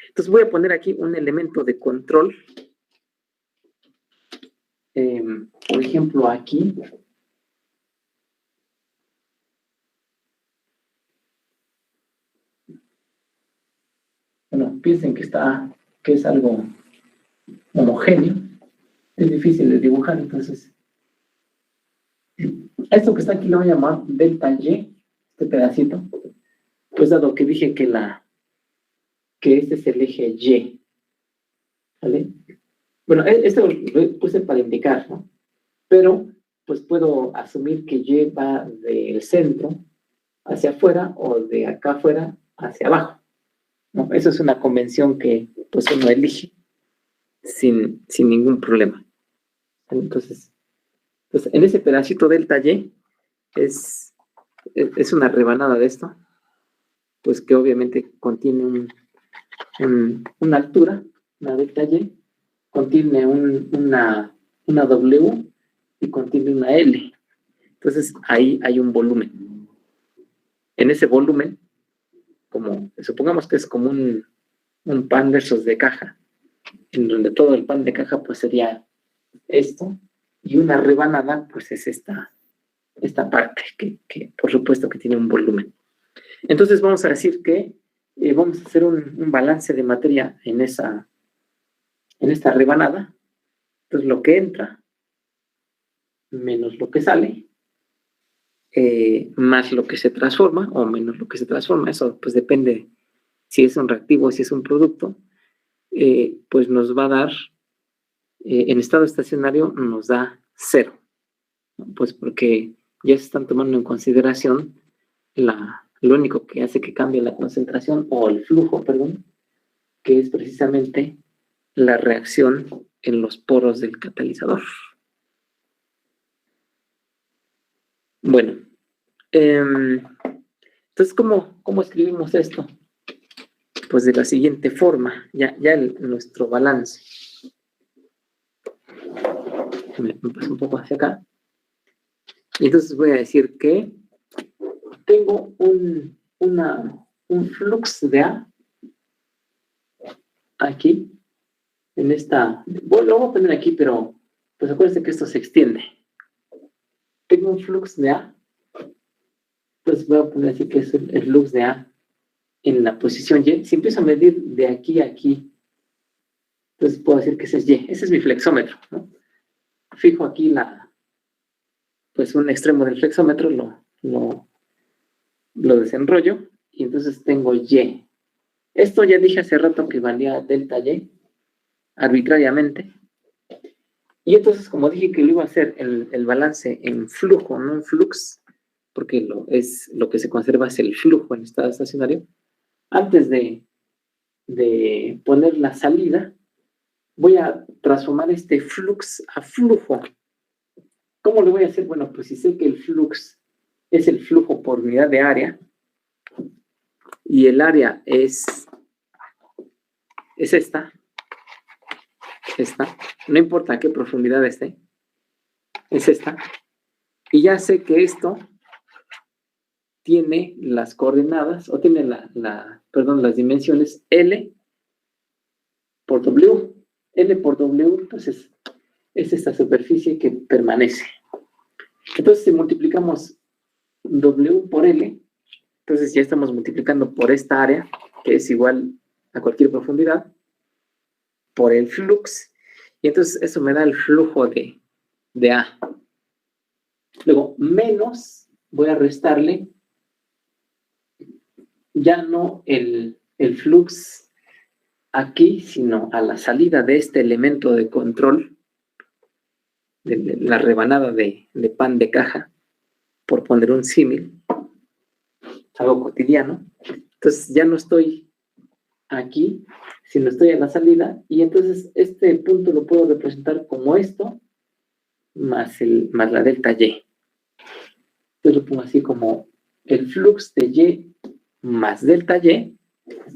Entonces voy a poner aquí un elemento de control. Por ejemplo, aquí. Bueno, piensen que es algo homogéneo. Es difícil de dibujar, entonces. Esto que está aquí lo voy a llamar delta Y, este pedacito. Pues dado que dije que este es el eje Y. ¿Vale? Bueno, esto lo puse para indicar, ¿no? Pero, pues puedo asumir que Y va del centro hacia afuera o de acá afuera hacia abajo, ¿no? Eso es una convención que, pues, uno elige sin ningún problema. Entonces, en ese pedacito delta Y es una rebanada de esto, pues que obviamente contiene una altura, una delta Y, contiene una W y contiene una L. Entonces ahí hay un volumen. En ese volumen, como supongamos que es como un pan de esos de caja, en donde todo el pan de caja pues sería esto, y una rebanada pues es esta parte que por supuesto que tiene un volumen. Entonces vamos a decir que vamos a hacer un balance de materia en esta rebanada. Entonces lo que entra menos lo que sale, más lo que se transforma o menos lo que se transforma, eso pues depende si es un reactivo o si es un producto, pues nos va a dar, en estado estacionario nos da 0, ¿no? Pues porque ya se están tomando en consideración lo único que hace que cambie la concentración o el flujo, perdón, que es precisamente la reacción en los poros del catalizador. Bueno, entonces, ¿cómo escribimos esto? Pues de la siguiente forma, ya nuestro balance. Me paso un poco hacia acá. Y entonces voy a decir que tengo un flux de A aquí, en esta, bueno, lo voy a poner aquí, pero pues acuérdense que esto se extiende. Tengo un flux de A, pues voy a poner así que es el flux de A en la posición Y. Si empiezo a medir de aquí a aquí, entonces puedo decir que ese es Y. Ese es mi flexómetro, ¿no? Fijo aquí pues un extremo del flexómetro, lo desenrollo, y entonces tengo Y. Esto ya dije hace rato que valía delta Y, arbitrariamente. Y entonces, como dije que lo iba a hacer el balance en flujo, no en flux, porque lo que se conserva es el flujo en estado estacionario, antes de poner la salida, voy a transformar este flux a flujo. ¿Cómo lo voy a hacer? Bueno, pues si sé que el flux es el flujo por unidad de área, y el área es esta, no importa a qué profundidad esté, es esta, y ya sé que esto tiene las coordenadas, o tiene las dimensiones L por W. L por W, entonces, es esta superficie que permanece. Entonces, si multiplicamos W por L, entonces ya estamos multiplicando por esta área, que es igual a cualquier profundidad, por el flux, y entonces eso me da el flujo de A. Luego, menos, voy a restarle ya no el flux aquí, sino a la salida de este elemento de control, de la rebanada de pan de caja, por poner un símil, algo cotidiano. Entonces ya no estoy aquí, sino estoy a la salida, y entonces este punto lo puedo representar como esto, más la delta Y. Entonces lo pongo así como el flux de Y más delta Y,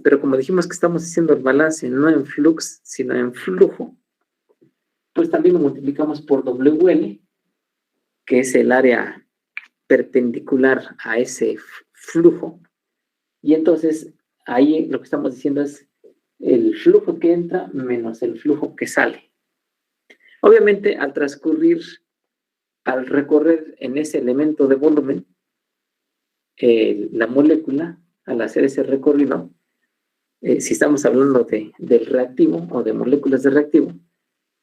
pero como dijimos que estamos haciendo el balance no en flux, sino en flujo, pues también lo multiplicamos por WL, que es el área perpendicular a ese flujo. Y entonces ahí lo que estamos diciendo es el flujo que entra menos el flujo que sale. Obviamente, al recorrer en ese elemento de volumen, la molécula, al hacer ese recorrido, si estamos hablando del reactivo o de moléculas de reactivo,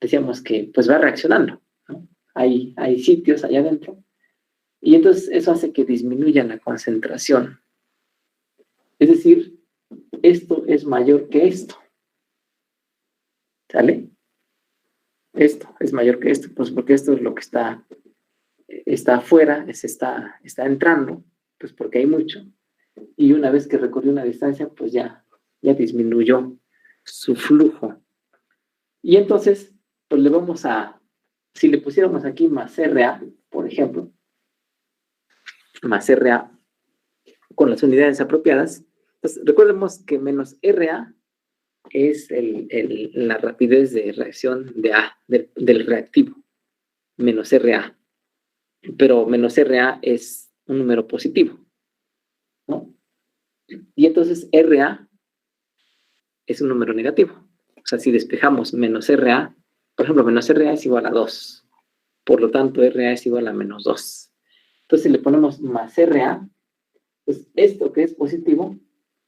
decíamos que pues va reaccionando, ¿no? Hay sitios allá adentro, y entonces eso hace que disminuya la concentración. Es decir, esto es mayor que esto. ¿Sale? Esto es mayor que esto, pues porque esto es lo que está afuera, está entrando, pues porque hay mucho, y una vez que recorrió una distancia, pues ya disminuyó su flujo. Y entonces, pues si le pusiéramos aquí más RA, por ejemplo, más RA con las unidades apropiadas, pues recordemos que menos RA es la rapidez de reacción del reactivo, menos RA. Pero menos RA es un número positivo, ¿no? Y entonces RA es un número negativo. O sea, si despejamos menos RA, por ejemplo, menos RA es igual a 2. Por lo tanto, RA es igual a menos 2. Entonces, si le ponemos más RA, pues esto que es positivo,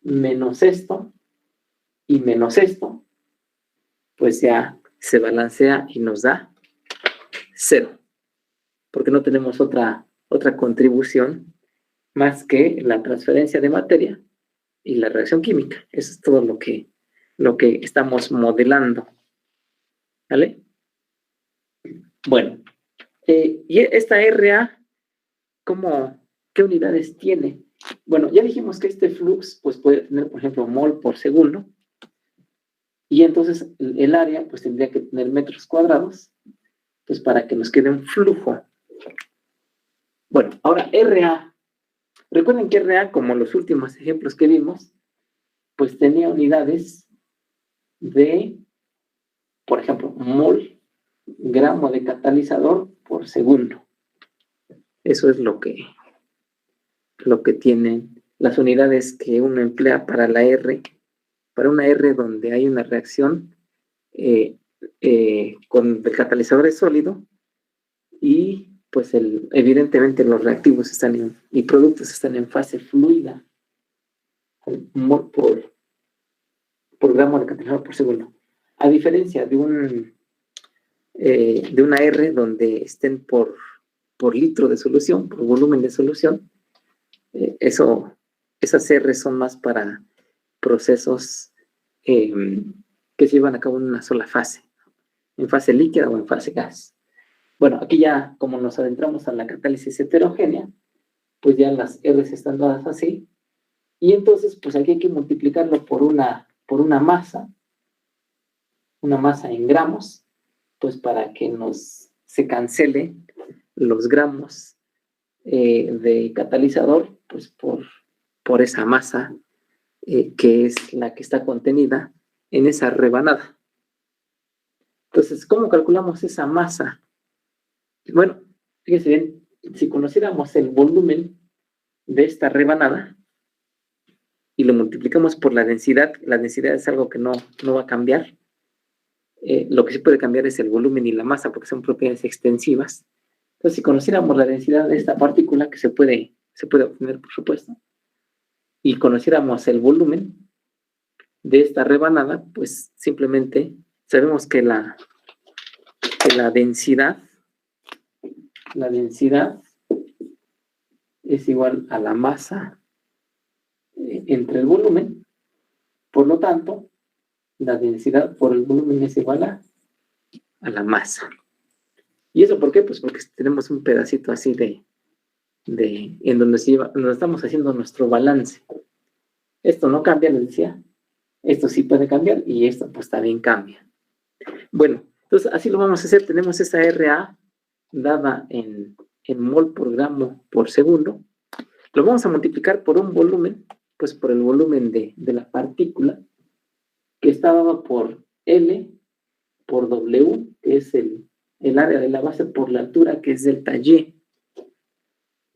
menos esto y menos esto, pues ya se balancea y nos da 0. Porque no tenemos otra contribución más que la transferencia de materia y la reacción química. Eso es todo lo que estamos modelando. ¿Vale? Bueno, y esta RA, ¿qué unidades tiene? Bueno, ya dijimos que este flux pues puede tener, por ejemplo, mol por segundo, y entonces el área pues tendría que tener metros cuadrados, pues para que nos quede un flujo. Bueno, ahora RA. Recuerden que RA, como los últimos ejemplos que vimos, pues tenía unidades de, por ejemplo, mol, gramo de catalizador por segundo. Eso es lo que tienen las unidades que uno emplea para la R, para una R donde hay una reacción con el catalizador es sólido, y pues evidentemente los reactivos y productos están en fase fluida, mol por gramo de catalizador por segundo. A diferencia de una R donde estén por litro de solución, por volumen de solución, esas R son más para procesos que se llevan a cabo en una sola fase, en fase líquida o en fase gas. Bueno, aquí ya, como nos adentramos a la catálisis heterogénea, pues ya las R's están dadas así, y entonces, pues aquí hay que multiplicarlo por una masa en gramos, pues para que se cancele los gramos de catalizador, pues por esa masa que es la que está contenida en esa rebanada. Entonces, ¿cómo calculamos esa masa? Bueno, fíjense bien, si conociéramos el volumen de esta rebanada y lo multiplicamos por la densidad es algo que no va a cambiar. Lo que sí puede cambiar es el volumen y la masa, porque son propiedades extensivas. Entonces, si conociéramos la densidad de esta partícula, que se puede obtener, por supuesto, y conociéramos el volumen de esta rebanada, pues simplemente sabemos que la densidad es igual a la masa entre el volumen. Por lo tanto, la densidad por el volumen es igual a la masa. ¿Y eso por qué? Pues porque tenemos un pedacito así en donde estamos haciendo nuestro balance. Esto no cambia, les decía. Esto sí puede cambiar y esto pues también cambia. Bueno, entonces así lo vamos a hacer. Tenemos esa RA dada en mol por gramo por segundo. Lo vamos a multiplicar por un volumen, pues por el volumen de la partícula, que está dado por L por W, que es el área de la base, por la altura, que es delta Y.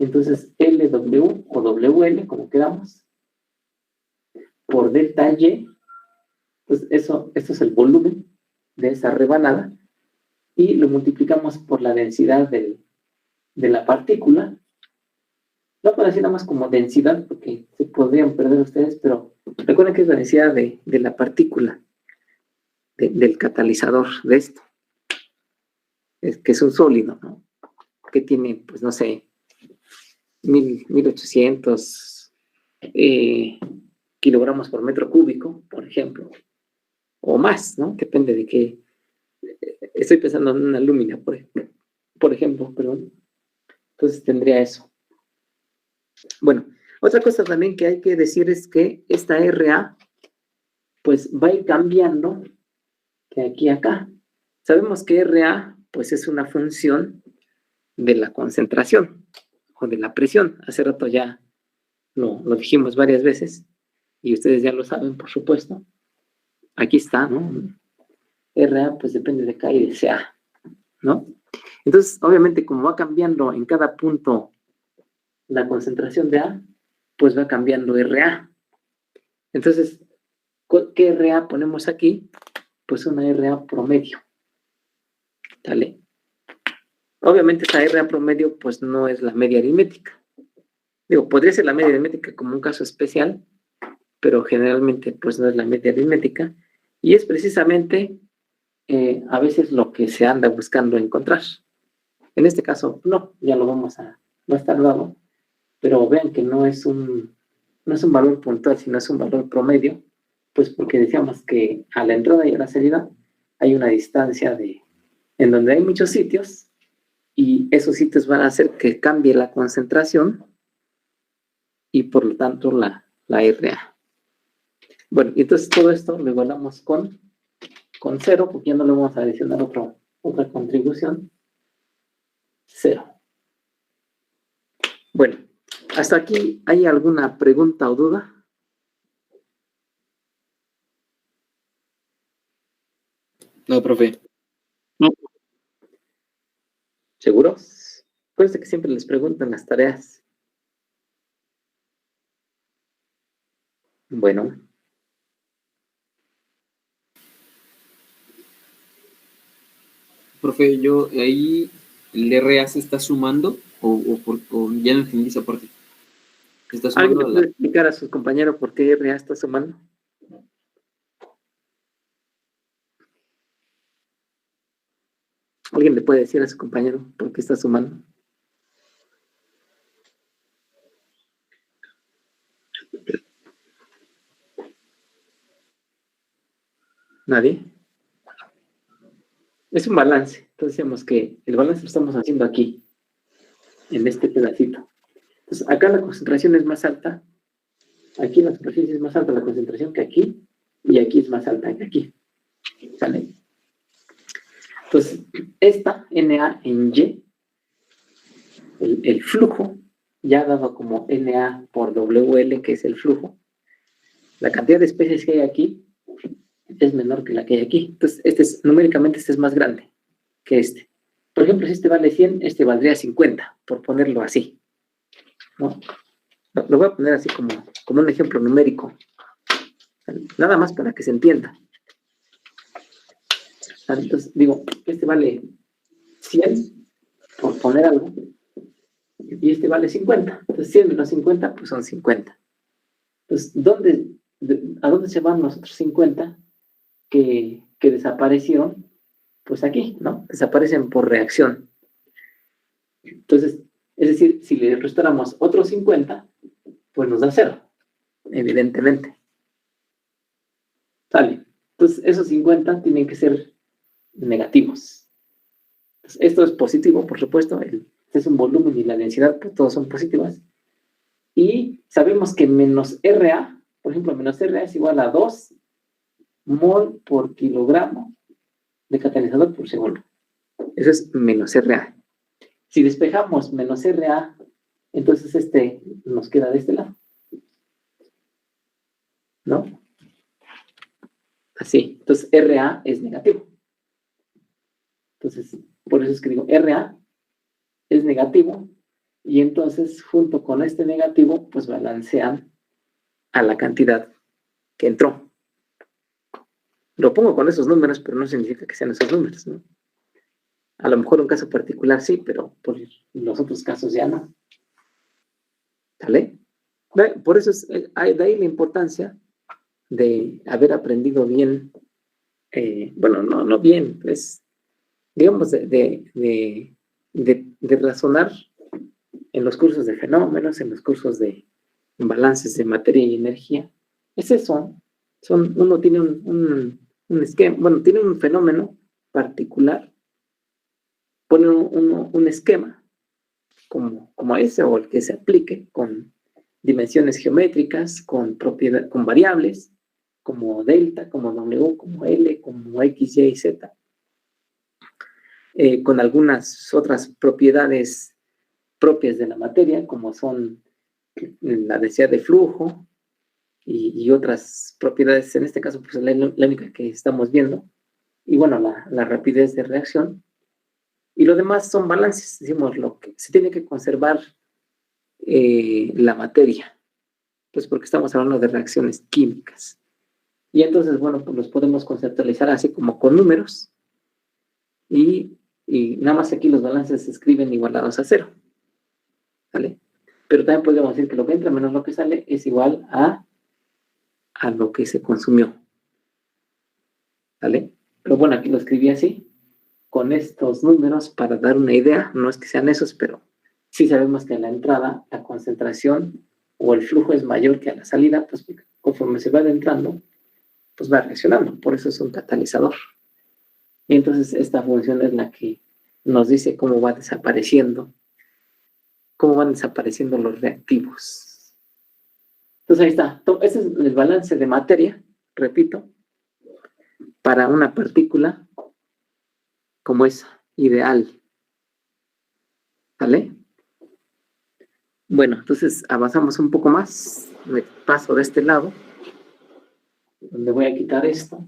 Entonces, LW o WL, como quedamos, por delta Y, pues esto es el volumen de esa rebanada, y lo multiplicamos por la densidad de la partícula. No puedo decir nada más como densidad, porque se podrían perder ustedes, pero recuerden que es la densidad de la partícula, del catalizador de esto. Que es un sólido, ¿no? Que tiene, pues no sé, 1800 kilogramos por metro cúbico, por ejemplo, o más, ¿no? Depende de qué. Estoy pensando en una lúmina, por ejemplo, perdón. Entonces tendría eso. Bueno, otra cosa también que hay que decir es que esta RA, pues va a ir cambiando de aquí a acá. Sabemos que RA, pues es una función de la concentración o de la presión. Hace rato ya lo dijimos varias veces y ustedes ya lo saben, por supuesto. Aquí está, ¿no? RA, pues depende de K y de CA, ¿no? Entonces, obviamente, como va cambiando en cada punto la concentración de A, pues va cambiando RA. Entonces, ¿qué RA ponemos aquí? Pues una RA promedio. ¿Vale? Obviamente esta RA promedio pues no es la media aritmética. Digo, podría ser la media aritmética como un caso especial, pero generalmente pues no es la media aritmética, y es precisamente a veces lo que se anda buscando encontrar. En este caso, no, ya lo vamos a estar dado, pero vean que no es un valor puntual, sino es un valor promedio, pues porque decíamos que a la entrada y a la salida hay una distancia en donde hay muchos sitios, y esos sitios van a hacer que cambie la concentración y por lo tanto la RA. Bueno, y entonces todo esto lo igualamos con 0, porque ya no le vamos a adicionar otra contribución. 0. Bueno, hasta aquí, ¿hay alguna pregunta o duda? No, profe. No. ¿Seguros? Acuérdense que siempre les preguntan las tareas. Bueno. Profe, yo ahí el RA se está sumando o ya no entendí esa parte. Se está ¿Alguien sumando le puede explicar a sus compañeros por qué RA está sumando? ¿Alguien le puede decir a su compañero por qué está sumando? ¿Nadie? Es un balance. Entonces decíamos que el balance lo estamos haciendo aquí, en este pedacito. Entonces acá la concentración es más alta, aquí en la superficie es más alta la concentración que aquí, y aquí es más alta que aquí. ¿Sale? Entonces, esta NA en Y, el flujo, ya dado como NA por WL, que es el flujo, la cantidad de especies que hay aquí es menor que la que hay aquí. Entonces, numéricamente este es más grande que este. Por ejemplo, si este vale 100, este valdría 50, por ponerlo así, ¿no? Lo voy a poner así como un ejemplo numérico, nada más para que se entienda. Entonces, digo, este vale 100, por poner algo, y este vale 50. Entonces, 100 menos 50, pues son 50. Entonces, ¿a dónde se van los otros 50 que desaparecieron? Pues aquí, ¿no? Desaparecen por reacción. Entonces, es decir, si le restáramos otros 50, pues nos da 0, evidentemente. ¿Sale? Entonces, esos 50 tienen que ser negativos. Entonces, esto es positivo, por supuesto. Este es un volumen y la densidad, pues todos son positivas. Y sabemos que menos RA, por ejemplo, menos RA es igual a 2 mol por kilogramo de catalizador por segundo. Eso es menos RA. Si despejamos menos RA, entonces este nos queda de este lado, ¿no? Así. Entonces RA es negativo. Entonces, por eso es que digo, RA es negativo y entonces junto con este negativo, pues balancean a la cantidad que entró. Lo pongo con esos números, pero no significa que sean esos números, ¿no? A lo mejor un caso particular sí, pero por los otros casos ya no. ¿Vale? Por eso de ahí la importancia de haber aprendido bien, bueno, no bien, pues, digamos, de razonar en los cursos de fenómenos, en los cursos de balances de materia y energía. Es eso. Uno tiene un esquema, bueno, tiene un fenómeno particular, pone un esquema como ese o el que se aplique con dimensiones geométricas, con variables, como delta, como W, como L, como X, Y y Z, con algunas otras propiedades propias de la materia, como son la densidad de flujo y otras propiedades, en este caso, pues la única que estamos viendo, y bueno, la rapidez de reacción, y lo demás son balances, decimos, lo que se tiene que conservar la materia, pues porque estamos hablando de reacciones químicas. Y entonces, bueno, pues los podemos conceptualizar así como con números, y nada más aquí los balances se escriben igualados a 0, ¿vale? Pero también podemos decir que lo que entra menos lo que sale es igual a lo que se consumió, ¿vale? Pero bueno, aquí lo escribí así, con estos números para dar una idea, no es que sean esos, pero sí sabemos que a la entrada la concentración o el flujo es mayor que a la salida, pues conforme se va adentrando, pues va reaccionando, por eso es un catalizador. Y entonces esta función es la que nos dice cómo van desapareciendo los reactivos. Entonces ahí está, este es el balance de materia, repito, para una partícula como esa, ideal. ¿Vale? Bueno, entonces avanzamos un poco más, me paso de este lado, donde voy a quitar esto.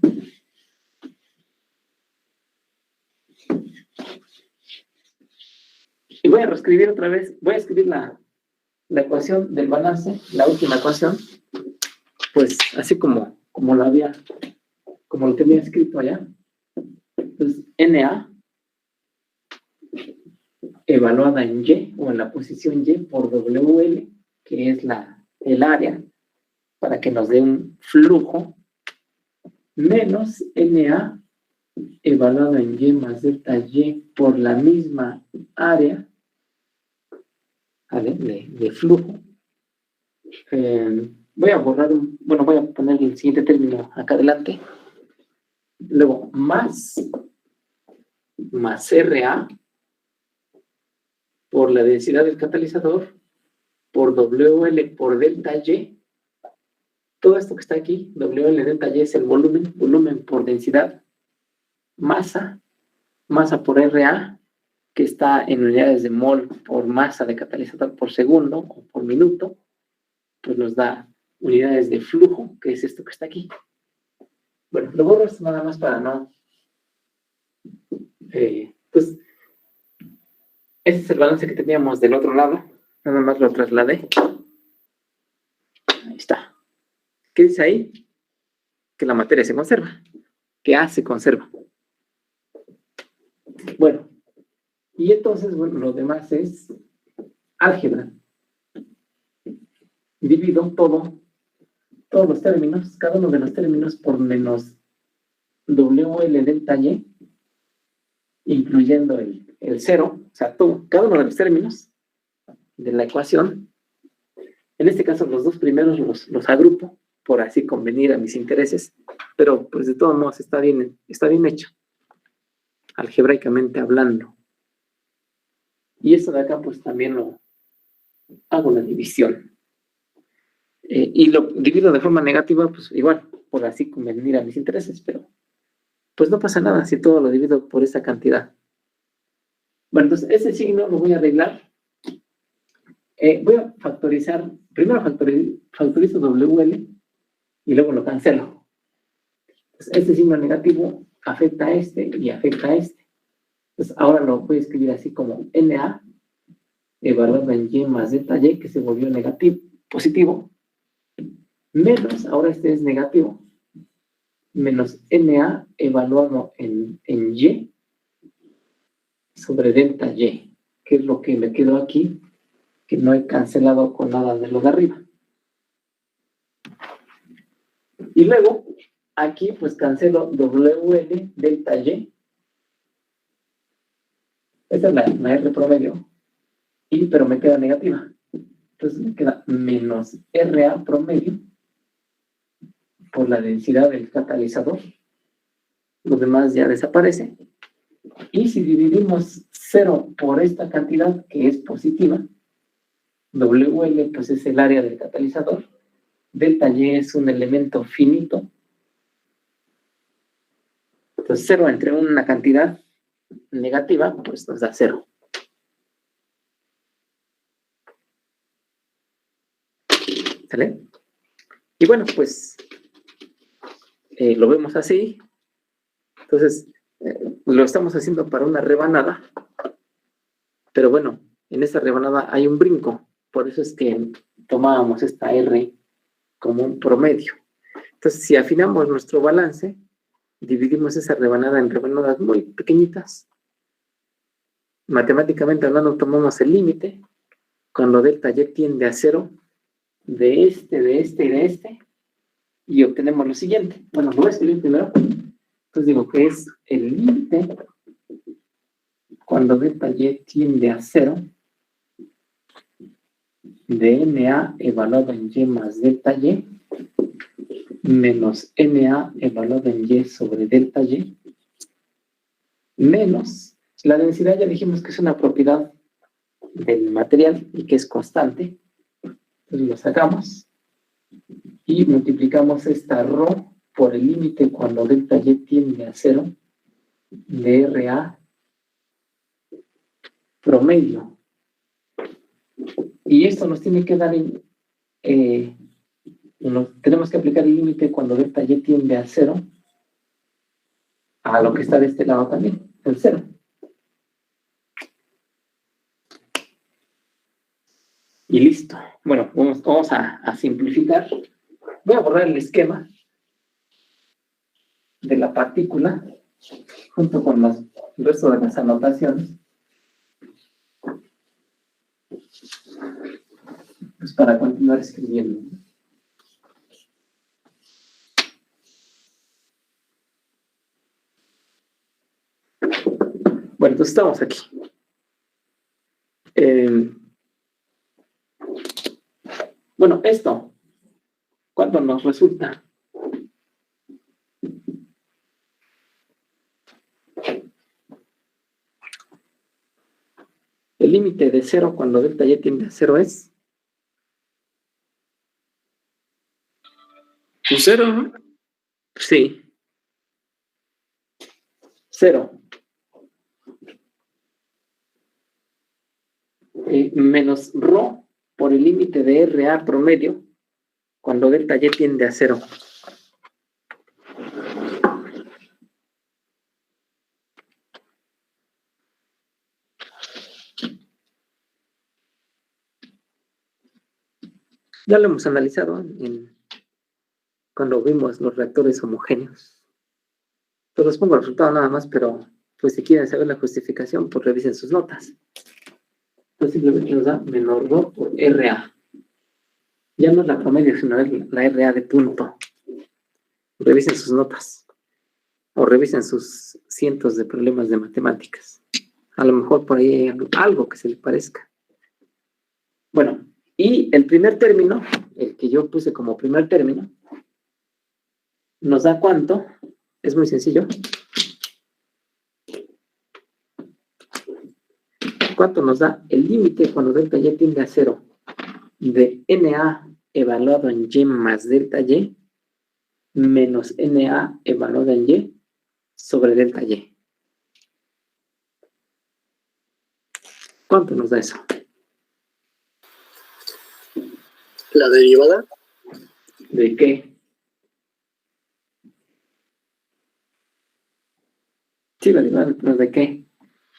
Y voy a reescribir otra vez, voy a escribir la ecuación del balance, la última ecuación, pues así como lo tenía escrito allá. Entonces, Na evaluada en Y, o en la posición Y, por WL, que es el área, para que nos dé un flujo, menos Na evaluado en Y más delta Y por la misma área, ¿vale? de flujo. Voy a voy a poner el siguiente término acá adelante. Luego, más RA por la densidad del catalizador, por WL por delta Y. Todo esto que está aquí, WL delta Y es el volumen por densidad, masa por RA, que está en unidades de mol por masa de catalizador por segundo o por minuto, pues nos da unidades de flujo, que es esto que está aquí. Bueno, lo borro esto nada más para no... pues, este es el balance que teníamos del otro lado, nada más lo trasladé. Ahí está. ¿Qué dice ahí? Que la materia se conserva, que A se conserva. Bueno, y entonces, bueno, lo demás es álgebra. Divido todos los términos, cada uno de los términos por menos WL delta Y, incluyendo el 0, o sea, cada uno de los términos de la ecuación. En este caso, los dos primeros los agrupo, por así convenir a mis intereses, pero pues de todos modos está bien hecho, algebraicamente hablando. Y esto de acá, pues también lo hago la división. Y lo divido de forma negativa, pues igual, por así convenir a mis intereses, pero pues no pasa nada si todo lo divido por esa cantidad. Bueno, entonces ese signo lo voy a arreglar. Voy a factorizar, primero factorizo WL y luego lo cancelo. Entonces, este signo negativo afecta a este y afecta a este. Entonces ahora lo voy a escribir así como Na evaluado en Y más delta Y, que se volvió negativo, positivo, menos, ahora este es negativo, menos NA evaluado en Y sobre delta Y, que es lo que me quedó aquí, que no he cancelado con nada de lo de arriba. Y luego, aquí pues cancelo WL delta Y. Esta es la R promedio, pero me queda negativa. Entonces me queda menos RA promedio por la densidad del catalizador. Lo demás ya desaparece. Y si dividimos 0 por esta cantidad que es positiva, WL pues es el área del catalizador, delta Y es un elemento finito. Entonces 0 entre una cantidad negativa pues nos da 0. ¿Sale? Y bueno, pues lo vemos así. Entonces, lo estamos haciendo para una rebanada. Pero bueno, en esta rebanada hay un brinco. Por eso es que tomábamos esta R como un promedio. Entonces, si afinamos nuestro balance, dividimos esa rebanada en rebanadas muy pequeñitas. Matemáticamente hablando, tomamos el límite. Cuando delta Y tiende a 0, de este y de este, y obtenemos lo siguiente. Bueno, lo voy a escribir primero. Entonces digo que es el límite cuando delta Y tiende a 0 de NA evaluado en Y más delta Y menos NA evaluado en Y sobre delta Y menos la densidad. Ya dijimos que es una propiedad del material y que es constante. Entonces lo sacamos y multiplicamos esta ρ por el límite cuando delta Y tiende a 0 de RA promedio. Y esto nos tiene que dar tenemos que aplicar el límite cuando delta Y tiende a 0 a lo que está de este lado también, el 0. Y listo. Bueno, vamos a simplificar. Voy a borrar el esquema de la partícula junto con el resto de las anotaciones. Pues para continuar escribiendo. Bueno, entonces estamos aquí. Bueno, esto, ¿cuánto nos resulta? El límite de 0 cuando delta Y tiende a 0 es... ¿Un 0, no? Sí. 0. Menos ρ por el límite de RA promedio cuando delta Y tiende a 0. Ya lo hemos analizado cuando vimos los reactores homogéneos. Entonces pongo el resultado nada más, pero pues si quieren saber la justificación, pues revisen sus notas. Entonces simplemente nos da menos ρ por RA. Ya no es la promedio, sino es la RA de punto. Revisen sus notas. O revisen sus cientos de problemas de matemáticas. A lo mejor por ahí hay algo que se le parezca. Bueno, y el primer término, el que yo puse como primer término, nos da ¿cuánto? Es muy sencillo. ¿Cuánto nos da el límite cuando delta Y tiende a 0 de NA evaluado en Y más delta Y menos NA evaluado en Y sobre delta Y? ¿Cuánto nos da eso? ¿La derivada? ¿De qué? Sí, la derivada, pero ¿de qué?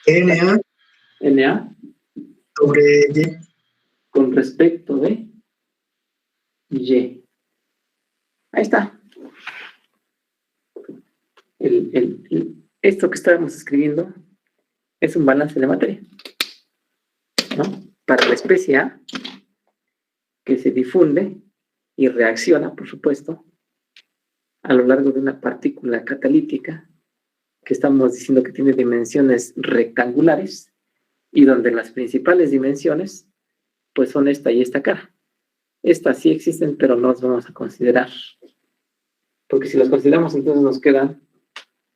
NA. NA. sobre Y. con respecto de Y. Ahí está. Esto que estábamos escribiendo es un balance de materia, ¿no? Para la especie A, que se difunde y reacciona, por supuesto, a lo largo de una partícula catalítica que estamos diciendo que tiene dimensiones rectangulares y donde las principales dimensiones pues son esta y esta cara. Estas sí existen, pero no las vamos a considerar. Porque si las consideramos, entonces nos queda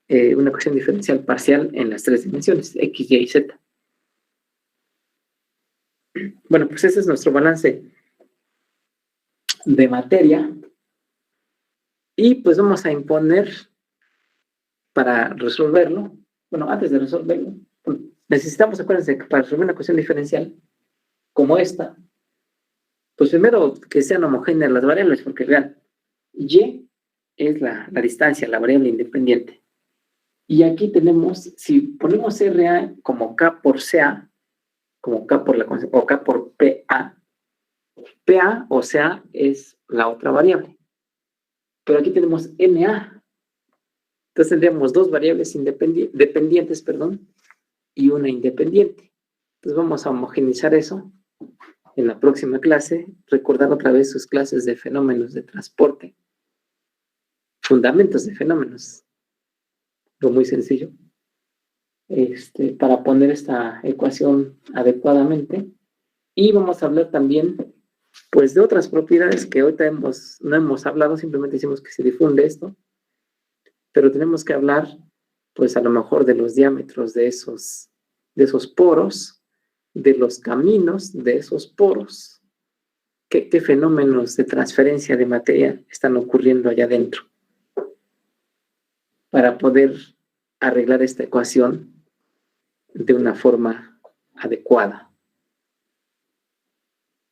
una ecuación diferencial parcial en las tres dimensiones, x, y y z. Bueno, pues ese es nuestro balance de materia. Y pues vamos a imponer para resolverlo. Bueno, antes de resolverlo, necesitamos, acuérdense, que para resolver una ecuación diferencial como esta, pues primero que sean homogéneas las variables, porque vean, y es la distancia, la variable independiente. Y aquí tenemos, si ponemos RA como K por CA, como K por o K por PA, PA o CA es la otra variable. Pero aquí tenemos NA. Entonces tendríamos dos variables dependientes, y una independiente. Entonces vamos a homogeneizar eso en la próxima clase. Recordar otra vez sus clases de fenómenos de transporte. Fundamentos de fenómenos. Lo muy sencillo. Para poner esta ecuación adecuadamente. Y vamos a hablar también, pues, de otras propiedades que ahorita no hemos hablado, simplemente decimos que se difunde esto. Pero tenemos que hablar, pues, a lo mejor de los diámetros de esos poros, de los caminos de esos poros. ¿Qué fenómenos de transferencia de materia están ocurriendo allá adentro? Para poder arreglar esta ecuación de una forma adecuada.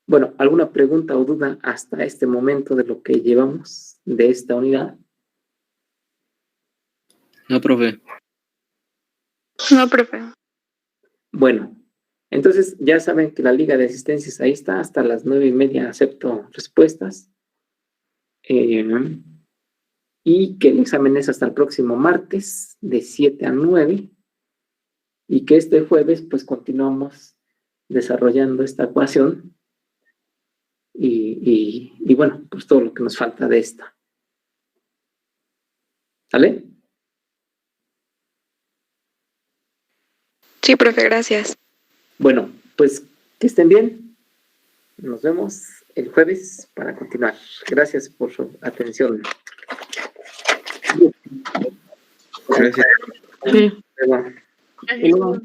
Bueno, ¿alguna pregunta o duda hasta este momento de lo que llevamos de esta unidad? No, profe. No, profe. Bueno, entonces ya saben que la liga de asistencias ahí está, hasta las 9:30 acepto respuestas. Y que el examen es hasta el próximo martes de 7 a 9 y que este jueves pues continuamos desarrollando esta ecuación y bueno, pues todo lo que nos falta de esta. ¿Sale? Sí, profe, gracias. Bueno, pues que estén bien. Nos vemos el jueves para continuar. Gracias por su atención. Gracias. Sí. Bueno. Gracias.